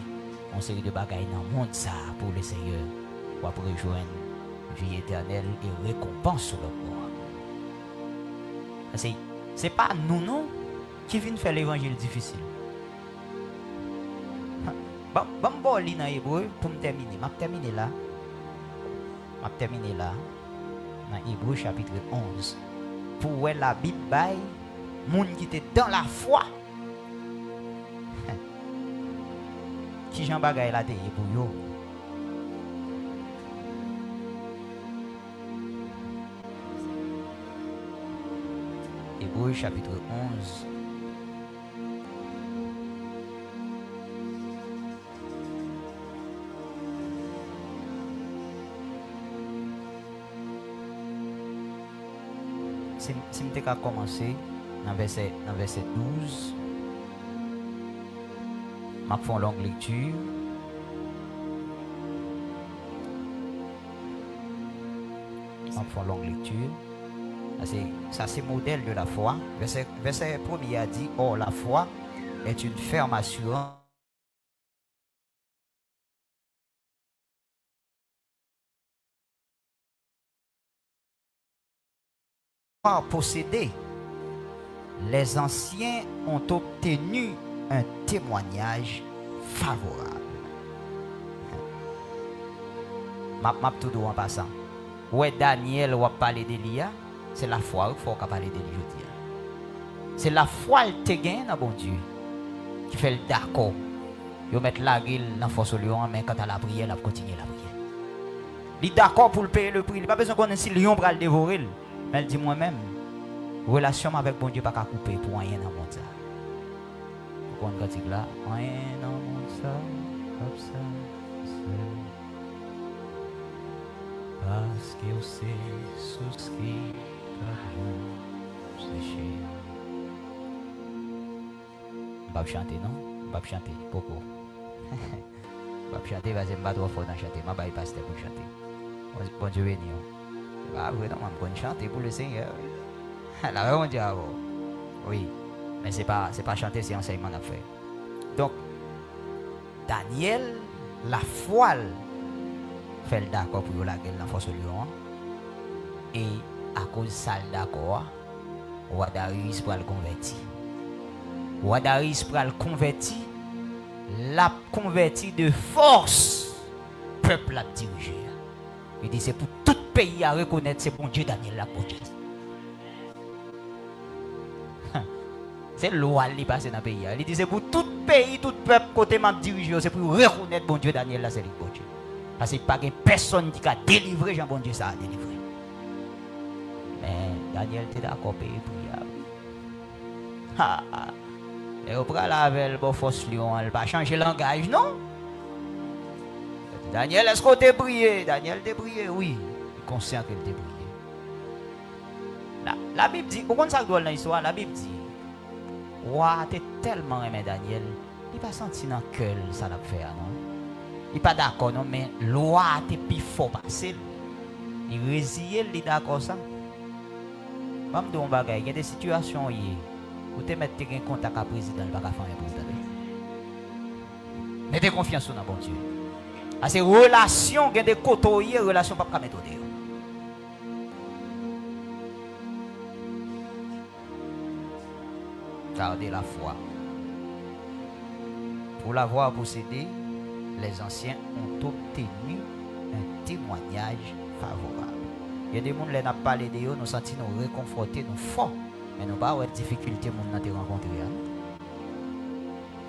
une série de bagailles dans le monde ça pour le Seigneur, pour rejoindre vie éternelle et récompense sur le corps. C'est pas nous, non, qui viennent faire l'évangile difficile. Bon, lire dans Hébreu pour me terminer. Je terminer là. Dans Hébreu chapitre 11. Pour voir la Bible, les gens qui étaient dans la foi. Qui Jean Bagay la pour eux. Hébreu chapitre 11. Si je vais commencer dans verset 12, je vais faire une longue lecture. Ça, c'est le modèle de la foi. Verset 1er a dit, or la foi est une ferme assurance possédé. Les anciens ont obtenu un témoignage favorable. Map tout en passant. Ouais, Daniel va parler d'Elia, c'est la foi qu'il faut parler de lui. C'est la foi qu'il te gagne dans bon Dieu qui fait le d'accord. Il met la gueule dans la force au lion, mais quand à la prière, il continue la prière. Il est d'accord pour le payer le prix. Il n'a pas besoin qu'on ait si lion pour le dévorer. Mais il dit moi-même, relation avec bon Dieu pas qu'à couper pour rien dans le monde. Vous comprenez là? Rien dans le monde ça, comme ça. Parce que c'est sous ce qui va sécher. Je ne vais pas chanter, non? Je ne vais pas chanter, beaucoup. Je ne vais pas chanter parce que je ne vais pas trop fort dans chanter. Je ne vais pas passer pour chanter. Bon Dieu béni. Ah oui, non, je vais chanter pour le Seigneur. Là, on dit oui, mais ce n'est pas chanter, c'est enseignement à faire. Donc, Daniel, la foi, fait d'accord pour la gueule dans la force de lion. Et à cause de ça, d'accord, Wadarius pour le convertir. Wadarius pour le convertir, l'a converti de force, peuple l'a dirigé. Il dit c'est pour tout pays à reconnaître c'est bon Dieu Daniel la bon Dieu. C'est loi qui passe dans le pays. Il dit c'est pour tout pays, tout peuple côté m'a dirigé, c'est pour reconnaître bon Dieu Daniel là c'est le bon Dieu. Parce qu'il n'y a pas personne qui a délivré Jean bon Dieu ça a délivré. Mais Daniel était d'accord payer pour y et au prend la avec le force lion, elle va changer le langage, non? Daniel, est-ce qu'on t'a prié? Daniel t'a prié, oui. Il est conscient qu'il t'a prié. La Bible dit, pourquoi ça doit dans l'histoire? La Bible dit, ouah, t'es tellement aimé Daniel, il n'a pas senti dans le cœur ça l'a fait, non? Il n'est pas d'accord, non, mais loi t'es plus fort passer. Il résille, il est d'accord ça. Je vais me dire un bagage, il y a des situations où vous te mettez en contact avec le président, il va faire un président. Mettez confiance dans bon Dieu. Parce que relation, il y a des côtoyers, relation pas mettre au dehors. Gardez la foi. Pour l'avoir possédé, les anciens ont obtenu un témoignage favorable. Il y a des gens qui n'ont pas parlé de eux, nous sentons nous réconforter, nous forts. Mais nous n'avons pas de difficulté pour nous rencontrer.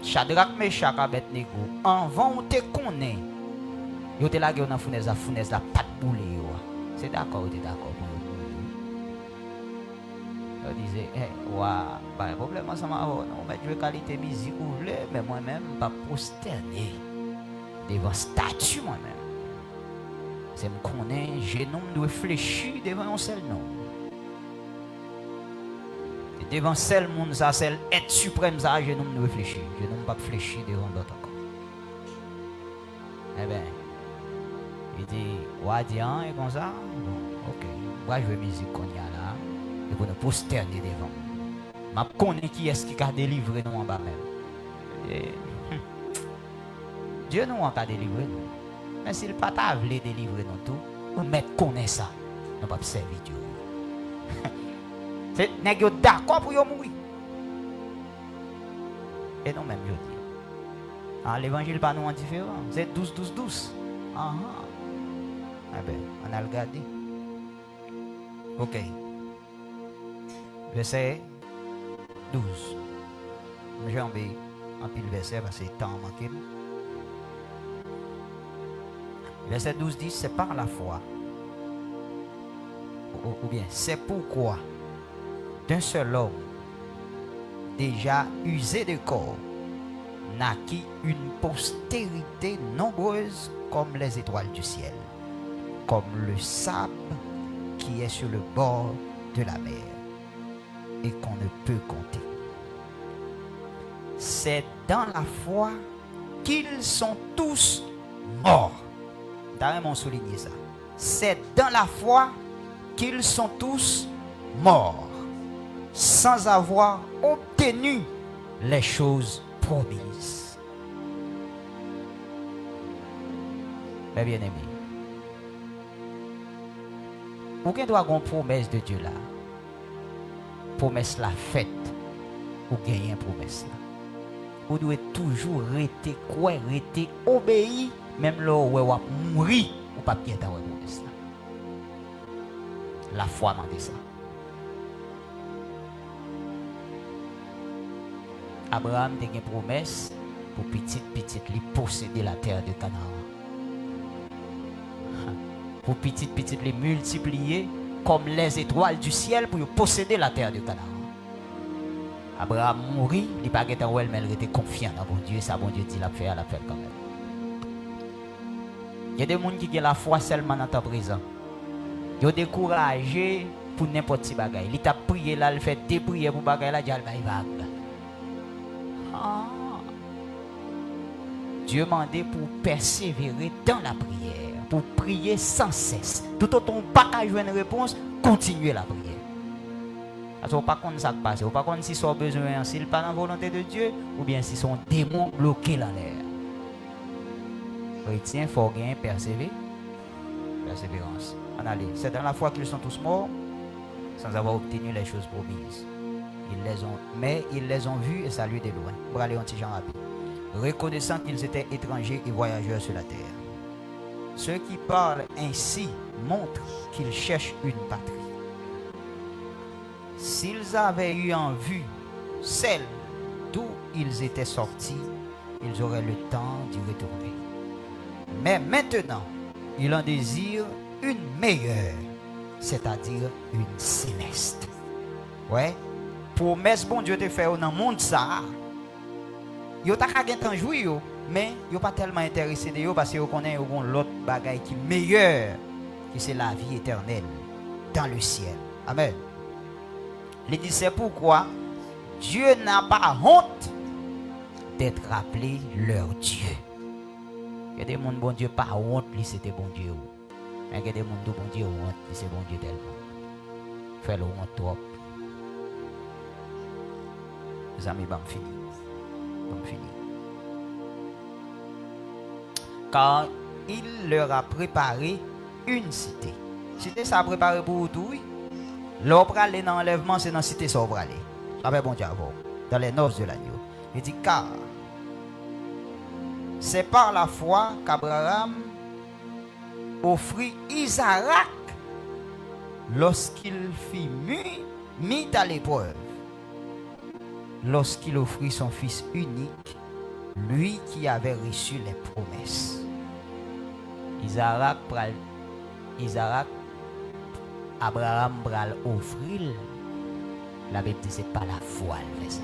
Shadrach, Meshach, Abednego, avant on te connaît. Yo te lage dans fournaise la patte boule. C'est d'accord, tu es d'accord pour nous. Je disais, ouais, pas de problème ensemble. On met de qualité musique ou voulez, mais moi-même, je ne pas prosterner devant statue moi-même. C'est me connaître, je ne réfléchir devant un seul nom. Et devant seul monde, ça, c'est être suprême, ça, je ne réfléchir. Je ne pas réfléchir devant d'autres encore. Eh bien, il dit, Wadian et comme ça, bon, ok. Moi, je veux musique qu'on y a là, et pour nous prosterner devant. Je connais qui est-ce qui a délivré nous en bas même. Et, Dieu nous a délivré nous. Mais s'il n'a pas voulu délivrer nous tout, nous mettons connaître ça. Nous ne pouvons pas servir Dieu. C'est n'est-ce d'accord pour mourir. Et nous même je dis. L'évangile pas nous indifférent. C'est 12, 12, 12. Eh bien, on a regardé. Ok. Verset 12. J'ai envie un pile verset parce que le temps manqué. Verset 12 dit, c'est par la foi. Ou bien, c'est pourquoi d'un seul homme, déjà usé de corps, naquit une postérité nombreuse comme les étoiles du ciel, comme le sable qui est sur le bord de la mer et qu'on ne peut compter. C'est dans la foi qu'ils sont tous morts. D'ailleurs, souligné ça. C'est dans la foi qu'ils sont tous morts, sans avoir obtenu les choses promises. Mes bien-aimés, vous doit avoir une promesse de Dieu là. Promesse la faite, ou gagner une promesse là. Vous devez toujours rester quoi, rester obéi, même là où vous mourir, ou pas bien dans la promesse là. La foi m'a dit ça. Abraham a une promesse pour petit lui posséder la terre de Canaan. Pour petit lui multiplier comme les étoiles du ciel pour posséder la terre de Canaan. Abraham mourit, il n'a pas été en mais il était confiant dans bon Dieu, ça bon Dieu dit la faire quand même. Il y a des gens qui ont la foi seulement dans le temps présent. Ils ont découragé pour n'importe quel bagage. Il t'a prié là, il fait des prières pour bagage là, il va. Dieu m'a demandé pour persévérer dans la prière, pour prier sans cesse. Tout autant on pas à jouer une réponse, continuez la prière. Parce qu'on pas contre ça qui passe, on pas contre si son besoin, s'il pas dans la volonté de Dieu, ou bien si son démon bloqué dans l'air. Chrétien, il faut gagner persévérance. C'est dans la foi qu'ils sont tous morts, sans avoir obtenu les choses promises. Mais ils les ont vus et salués de loin. Pour aller un petit Jean rapide. Reconnaissant qu'ils étaient étrangers et voyageurs sur la terre. Ceux qui parlent ainsi montrent qu'ils cherchent une patrie. S'ils avaient eu en vue celle d'où ils étaient sortis, ils auraient le temps d'y retourner. Mais maintenant, ils en désirent une meilleure, c'est-à-dire une céleste. Ouais. Promesse bon Dieu te fait dans le monde ça. Yo ta ka gen tan jouir yo, mais yo pas tellement intéressé de yo parce que yo connaît yo gon l'autre bagaille qui meilleur, qui c'est la vie éternelle dans le ciel. Amen. Il dit c'est pourquoi Dieu n'a pas honte d'être appelé leur Dieu. Il y a des gens bon Dieu pas honte, lui c'était bon Dieu. Mais il y a des gens bon Dieu honte, lui c'est bon Dieu tellement. Fait le honte trop. Les amis, bon fini. Car il leur a préparé une cité. Cité ça a préparé pour tout, oui. L'opre aller dans l'enlèvement, c'est dans la cité ça va aller. Ça va bon Dieu avant. Dans les noces de l'agneau. Il dit car c'est par la foi qu'Abraham offrit Isaac lorsqu'il fut mis à l'épreuve. Lorsqu'il offrit son fils unique, lui qui avait reçu les promesses. Isaac, Abraham bral offrir. La Bible dit c'est pas la foi, elle fait ça.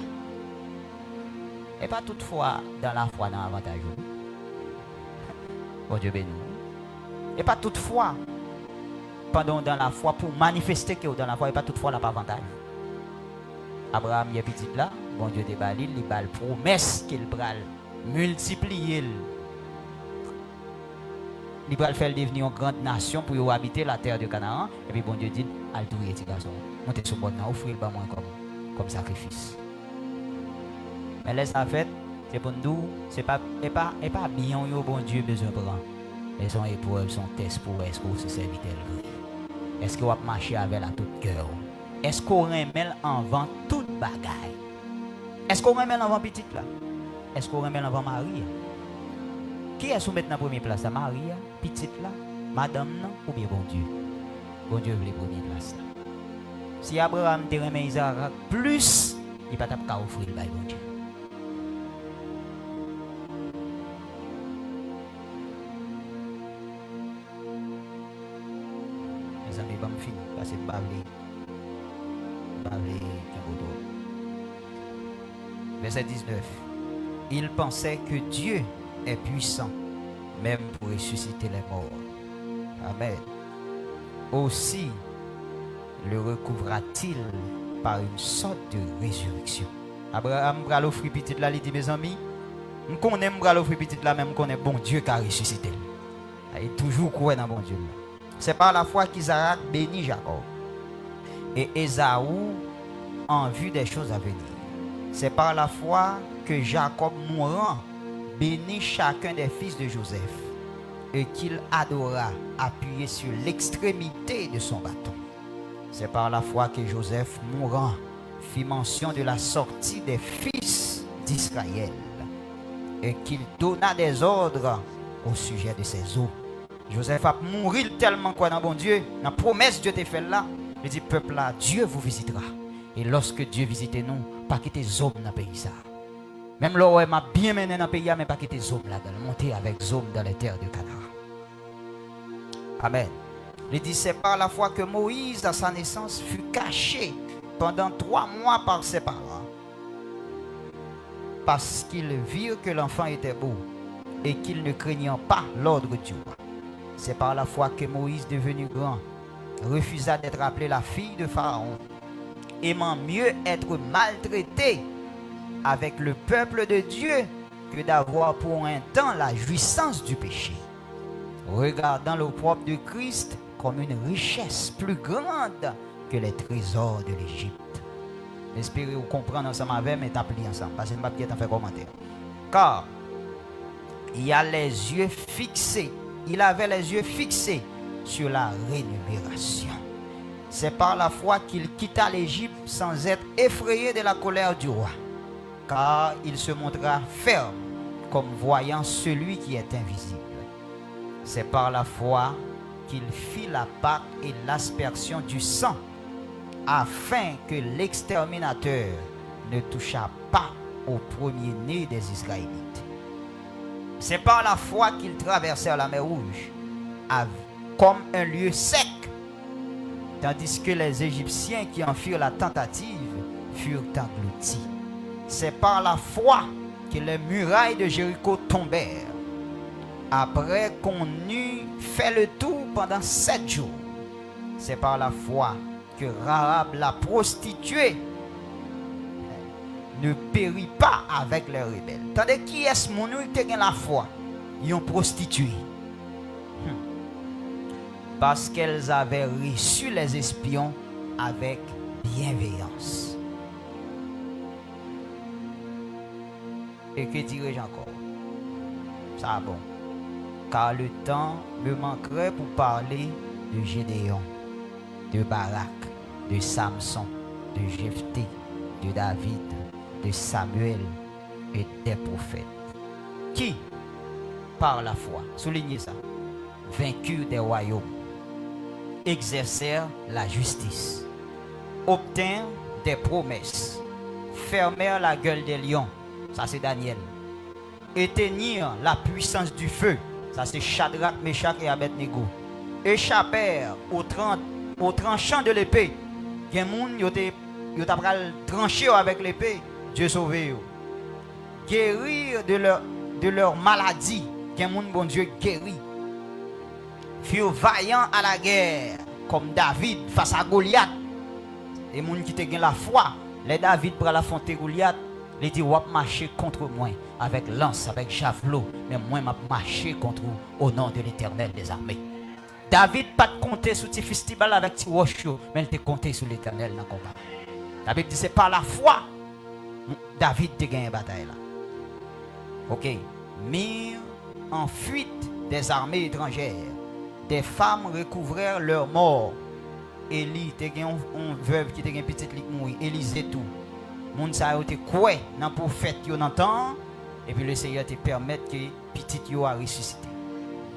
Et pas toutefois dans la foi dans l'avantage. Bon Dieu béni. Et pas toutefois pendant dans la foi pour manifester que dans la foi et pas toutefois n'a pas avantage. Abraham y est petit là, bon Dieu débalil, il bal promesse qu'il bral multiplier. Il bral faire devenir une grande nation pour habiter la terre de Canaan et puis bon Dieu dit al touyer petit garçon, montez sur bon offrir le moi comme sacrifice. Mais laisse ça fait, c'est pour nous, c'est pas bien yo bon Dieu besoin prendre. Mais son épreuve, son test pour est-ce que c'est serviteur. Est-ce qu'on va marcher avec la tout cœur? Est-ce qu'on remet en vent toute bagaille? Est-ce qu'on remet en vent petite là? Est-ce qu'on remet en vent Marie? Qui est soumis dans la première place? Marie, petite là, madame non, ou bien bon Dieu? Bon Dieu veut les premières places là. Si Abraham te remet Isaac plus, il va pas offrir le bail bon Dieu. Les amis, je vais finir parce que je vais Verset 19. Il pensait que Dieu est puissant, même pour ressusciter les morts. Amen. Aussi le recouvra-t-il par une sorte de résurrection. Abraham bral offrir petit là, il dit mes amis, on connaît bral offrir petit là, même connaît bon Dieu qui a ressuscité. Il toujours croit dans bon Dieu. C'est par la foi qu'Isaac bénit Jacob et Ésaü en vue des choses à venir. C'est par la foi que Jacob mourant bénit chacun des fils de Joseph et qu'il adora appuyé sur l'extrémité de son bâton. C'est par la foi que Joseph mourant fit mention de la sortie des fils d'Israël et qu'il donna des ordres au sujet de ses eaux. Joseph a mouru tellement quoi dans bon Dieu, dans la promesse Dieu t'a fait là. Il dit, peuple là, Dieu vous visitera. Et lorsque Dieu visite nous, pas quitter Zom dans le pays ça. Même là où m'a bien mené dans le pays, mais pas quitter Zom là, monter avec Zom dans les terres de Canaan. Amen. Il dit, c'est par la foi que Moïse, à sa naissance, fut caché pendant 3 mois par ses parents. Parce qu'ils virent que l'enfant était beau et qu'ils ne craignant pas l'ordre du roi. C'est par la foi que Moïse, devenu grand, refusa d'être appelé la fille de Pharaon, aimant mieux être maltraité avec le peuple de Dieu que d'avoir pour un temps la jouissance du péché, regardant l'opprobre de Christ comme une richesse plus grande que les trésors de l'Égypte. J'espère vous comprendre ensemble avec mais t'appliquer ensemble, parce que je ne vais pas faire commentaire. Car il avait les yeux fixés sur la rémunération. C'est par la foi qu'il quitta l'Égypte sans être effrayé de la colère du roi, car il se montra ferme comme voyant celui qui est invisible. C'est par la foi qu'il fit la Pâque et l'aspersion du sang, afin que l'exterminateur ne touchât pas au premier-né des Israélites. C'est par la foi qu'ils traversèrent la mer Rouge comme un lieu sec, tandis que les Égyptiens qui en firent la tentative furent engloutis. C'est par la foi que les murailles de Jéricho tombèrent, après qu'on eut fait le tour pendant 7 jours. C'est par la foi que Rahab la prostituée ne périt pas avec les rebelles. Tandis qui est-ce mon qui a la foi? Ils ont prostitué. Parce qu'elles avaient reçu les espions avec bienveillance. Et que dirais-je encore? Ça bon. Car le temps me manquerait pour parler de Gédéon, de Barak, de Samson, de Jephthé, de David, de Samuel et des prophètes, qui, par la foi, soulignez ça, vaincurent des royaumes, exercèrent la justice, obtinrent des promesses, fermèrent la gueule des lions, ça c'est Daniel, éteignirent la puissance du feu, ça c'est Shadrach, Meshach et Abednego, échappèrent au tranchant de l'épée. Il y a des gens qui ont tranché avec l'épée, Dieu sauvé. Guérir de leur maladie, il y a des gens bon Dieu guéri. Furent vaillants à la guerre, comme David face à Goliath. Les gens qui ont la foi, les David pour la fonte Goliath, il dit, wap marcher contre moi avec lance, avec javelot, mais moi m'a marché contre vous au nom de l'Éternel des armées. David pas compté sur tes festivals avec tes rocheux, mais il te compté sur l'Éternel dans le combat. David dit, c'est par la foi David te gagné une bataille là. Ok. Mirent en fuite des armées étrangères. Des femmes recouvrèrent leur mort. Élie te gagné une veuve qui te gagné petite lik mouri. Élisée tout. Moun sa yo te quoi dans prophète yo nan temps et puis le Seigneur te permet que petit yo a ressuscité.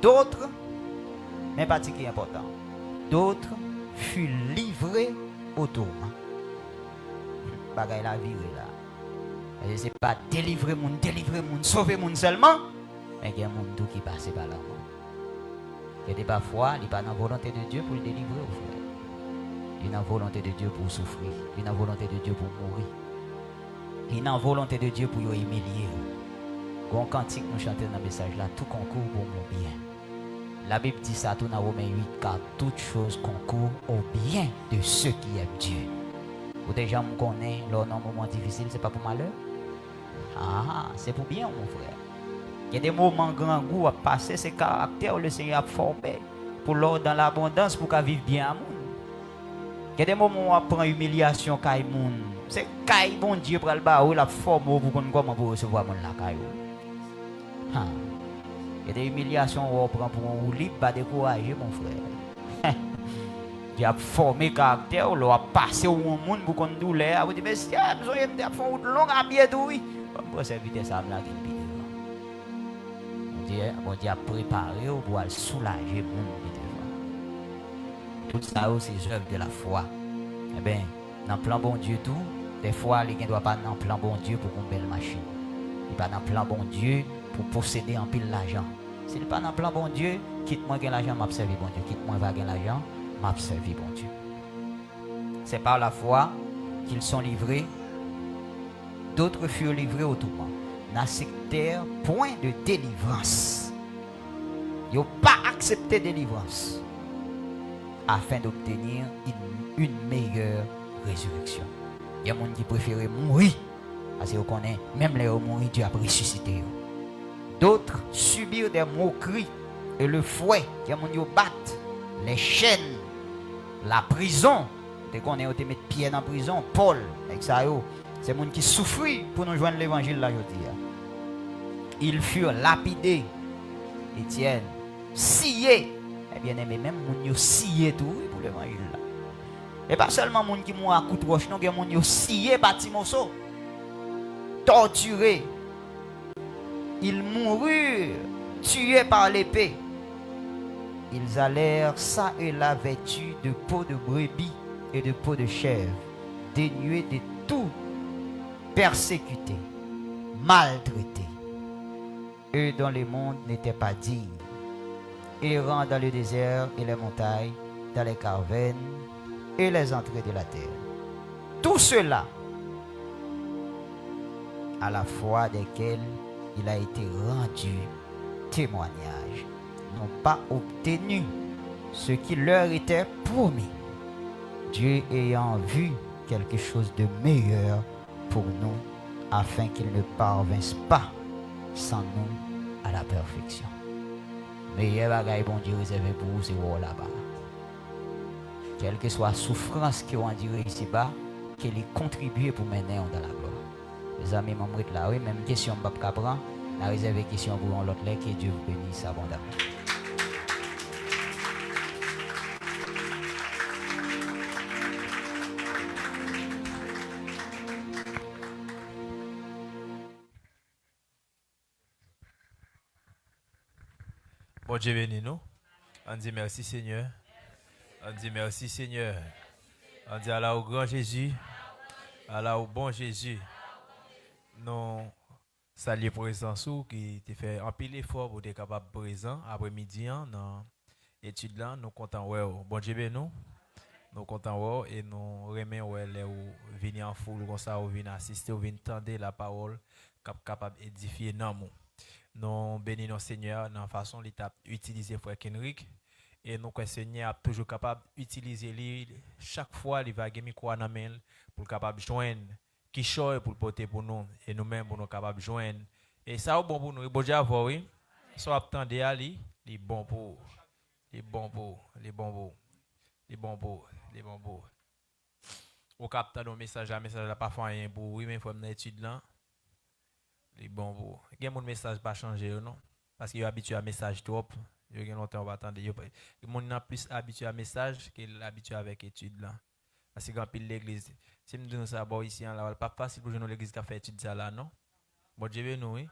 D'autres, mais pas qui est important. D'autres furent livrés au tourment. Bagay la viré là. C'est pas délivrer moun, sauver moun seulement, mais il y a moun tout qui passe par là. Il y a parfois, il n'est pas dans la volonté de Dieu pour le délivrer au frère. Il est dans la volonté de Dieu pour souffrir. Il est dans la volonté de Dieu pour mourir. Il est dans la volonté de Dieu pour humilier. Quand cantique nous chantons dans le message là, tout concourt pour mon bien. La Bible dit ça tout dans Romains 8, car toutes choses concourent au bien de ceux qui aiment Dieu. Vous déjà me connaissez, lors d'un moment difficile, c'est pas pour malheur. Ah, c'est pour bien mon frère. Il y a des moments grand goût à passer, ces caractères le Seigneur a formé pour l'ordre dans l'abondance pour qu'à vivre bien à monde. Il y a des moments où on prend humiliation kay moun. C'est kay bon Dieu pour le bas ou la forme pour qu'on comment pour recevoir mon la kay. Il y a des humiliations où on prend pour un libre pas décourager mon frère. Il a formé caractère, on a passé au monde pour qu'on douleur, vous dites mais si besoin de faire une longue à bien oui. Pour cette vitesse à la Dieu a préparé pour aller soulager le monde qui devant. Tout ça, c'est œuvre de la foi. Eh bien, dans le plan bon Dieu, tout, des fois, les gens ne doivent pas dans le plan bon Dieu pour une belle machine. Il pas dans le plan bon Dieu pour posséder un pile l'argent. S'il n'est pas dans le plan bon Dieu, quitte-moi gain l'argent, m'a servi bon Dieu. Quitte-moi va gain l'argent, m'a servi bon Dieu. C'est par la foi qu'ils sont livrés. D'autres furent livrés au tourment. N'acceptèrent point de délivrance. Ils n'ont pas accepté délivrance afin d'obtenir une meilleure résurrection. Il y a des gens qui préfèrent mourir parce qu'ils connaissent, même les mourir, Dieu a ressuscité. D'autres subirent des moqueries et le fouet. Il y a des gens qui battent les chaînes, la prison. Dès qu'on est mis pied dans la prison, Paul, avec ça, c'est des gens qui souffrent pour nous joindre l'évangile là aujourd'hui. Ils furent lapidés, Étienne, sciés. Eh bien aimé, même les gens qui sciés tout pour l'évangile là. Et pas seulement les gens qui mourent à coups de roche, non, il y a des gens qui sciés par Timoso, torturés. Ils moururent, tués par l'épée. Ils allèrent ça et là vêtus de peau de brebis et de peau de chèvre, dénués de tout, persécutés, maltraités. Eux dont le monde n'était pas digne, errant dans le désert et les montagnes, dans les cavernes et les entrées de la terre. Tout cela, à la foi desquels il a été rendu témoignage, n'ont pas obtenu ce qui leur était promis. Dieu ayant vu quelque chose de meilleur pour nous, afin qu'ils ne parvinssent pas sans nous à la perfection. Meilleur bagaille bon Dieu réservé pour vous, c'est là-bas. Quelle que soit la souffrance qui ont enduré ici-bas, qu'elle ait contribué pour mener dans la gloire. Les amis, membres là, oui, même question Bab Capran, la réserve question pour l'autre là, que Dieu vous bénisse abondamment. Bon Dieu bénis nous. On dit merci Seigneur. On dit merci Seigneur. On dit Allah au grand Jésus. Allah au bon Jésus. Nous saluons présence qui te fait un pile effort pour être capable de présent après-midi dans l'étude là. Nous comptons ouais. Bon Dieu bénis nous. Nous comptons ouais et nous remercions ouais les ou venir en foule comme ça ou venir assister ou venir entendre la parole capable d'édifier dans nous. Nous bénissons Seigneur dans la façon l'étape utiliser frère Kenrick et nous que Seigneur est toujours capable d'utiliser lui chaque fois il va gagner quoi dans main pour capable joindre qui choix pour porter pour nous et nous-mêmes pour nous capable joindre et ça est bon pour nous bon Dieu avoir oui soit attendez ali les bon pour les bon pour les bon pour les bon pour les bon pour au capteur nos message là pas faire rien pour oui mais faut dans étude là les bon pour il y a mon message pas changer non parce qu'il est habitué à message trop il y a longtemps on va attendre il mon n'a plus habitué à message qu'il habitué avec étude là parce que quand pile l'église si me donne ça bon ici là pas facile pour joindre l'église qui a fait étude ça là non bon Dieu nous oui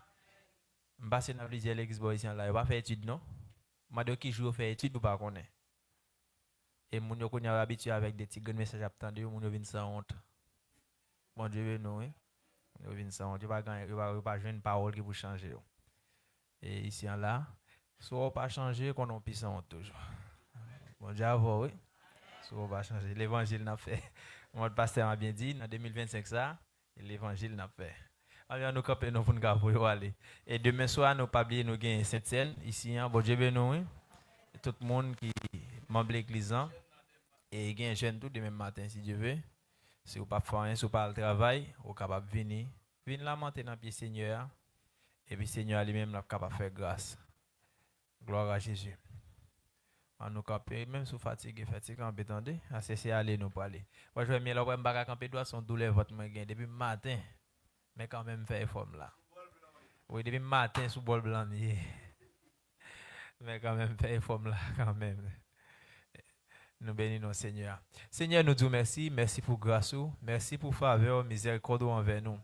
m'passe dans l'église bon ici là il va faire étude non madame qui joue faire étude ou pas connaît et mon yo connait habitué avec des petits messages attendus mon yo vinn sans honte bon Dieu nous oui il va pas jouer une parole qui vous changer. Et ici là, soit pas changer qu'on en puissant toujours. Bon Dieu oui. Soit pas changer. L'évangile n'a fait. Mon pasteur a bien dit dans 2025 ça, l'évangile n'a fait. Alors nous camper nous pour aller. Et demain soir nous pas oublier nous gain Sainte-Seine ici bon Dieu nous tout le monde qui membre l'église et gain jeune tout demain matin si Dieu veut. Si vous pas faire rien, si vous pas le travail, vous capable venir lamenter dans pied Seigneur et puis Seigneur lui-même là capable faire grâce. Gloire à Jésus. On nous camper même si fatigué camper attendez, c'est aller nous parler. Moi je vais mieux là pas camper doit son douleur votre main gain depuis matin mais quand même faire forme là. Oui depuis matin sous bol blanc mais quand même faire forme là quand même. Nous bénissons Seigneur. Seigneur, nous disons merci. Merci pour grâce. Merci pour faveur, miséricorde envers nous.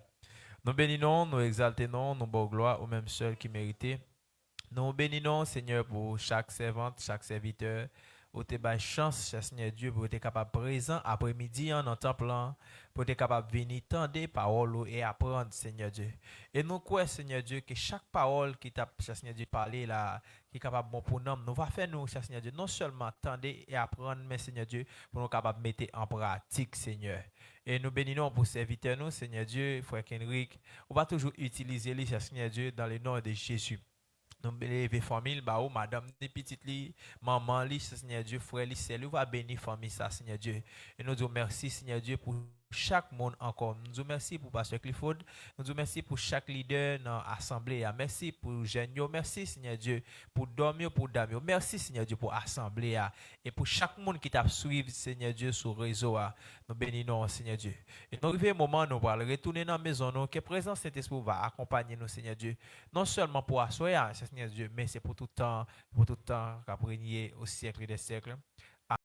Nous bénissons, nous exaltons, nous bon gloire au même seul qui méritait. Nous bénissons, Seigneur, pour chaque servante, chaque serviteur. Où tu as chance, cher Seigneur Dieu, pour être capable présent après-midi en notre temple, pour être capable de venir tendre parole et apprendre, Seigneur Dieu. Et nous croyons, Seigneur Dieu, que chaque parole qui t'a, cher Seigneur Dieu, parlé là, qui est capable bon pour nous, nous va faire nous, cher Seigneur Dieu, non seulement tendre et apprendre, mais Seigneur Dieu, pour nous capables de mettre en pratique, Seigneur. Et nous bénissons pour serviteur nous, Seigneur Dieu, frère Kenrick. On va toujours utiliser les, cher Seigneur Dieu, dans le nom de Jésus. Nous bénissons famille, madame, des petites li, maman, li, Seigneur Dieu, frère, li, c'est lui, va bénir famille, ça, Seigneur Dieu. Et nous disons merci, Seigneur Dieu, pour chaque monde encore. Nous disons merci pour Pasteur Clifford. Nous disons merci pour chaque leader dans l'assemblée. Merci pour Genio. Merci, Seigneur Dieu, pour dormir, pour Damio. Merci, Seigneur Dieu, pour l'assemblée. Et pour chaque monde qui t'a suivi, Seigneur Dieu, sur le réseau. Nous bénissons, Seigneur Dieu. Et nous arrivons au moment où nous allons retourner dans la maison, nous, que présence Saint-Esprit va accompagner nous, Seigneur Dieu. Non seulement pour asseoir, Seigneur Dieu, mais c'est pour tout temps, pour tout temps, qu'à régner au siècle des siècles.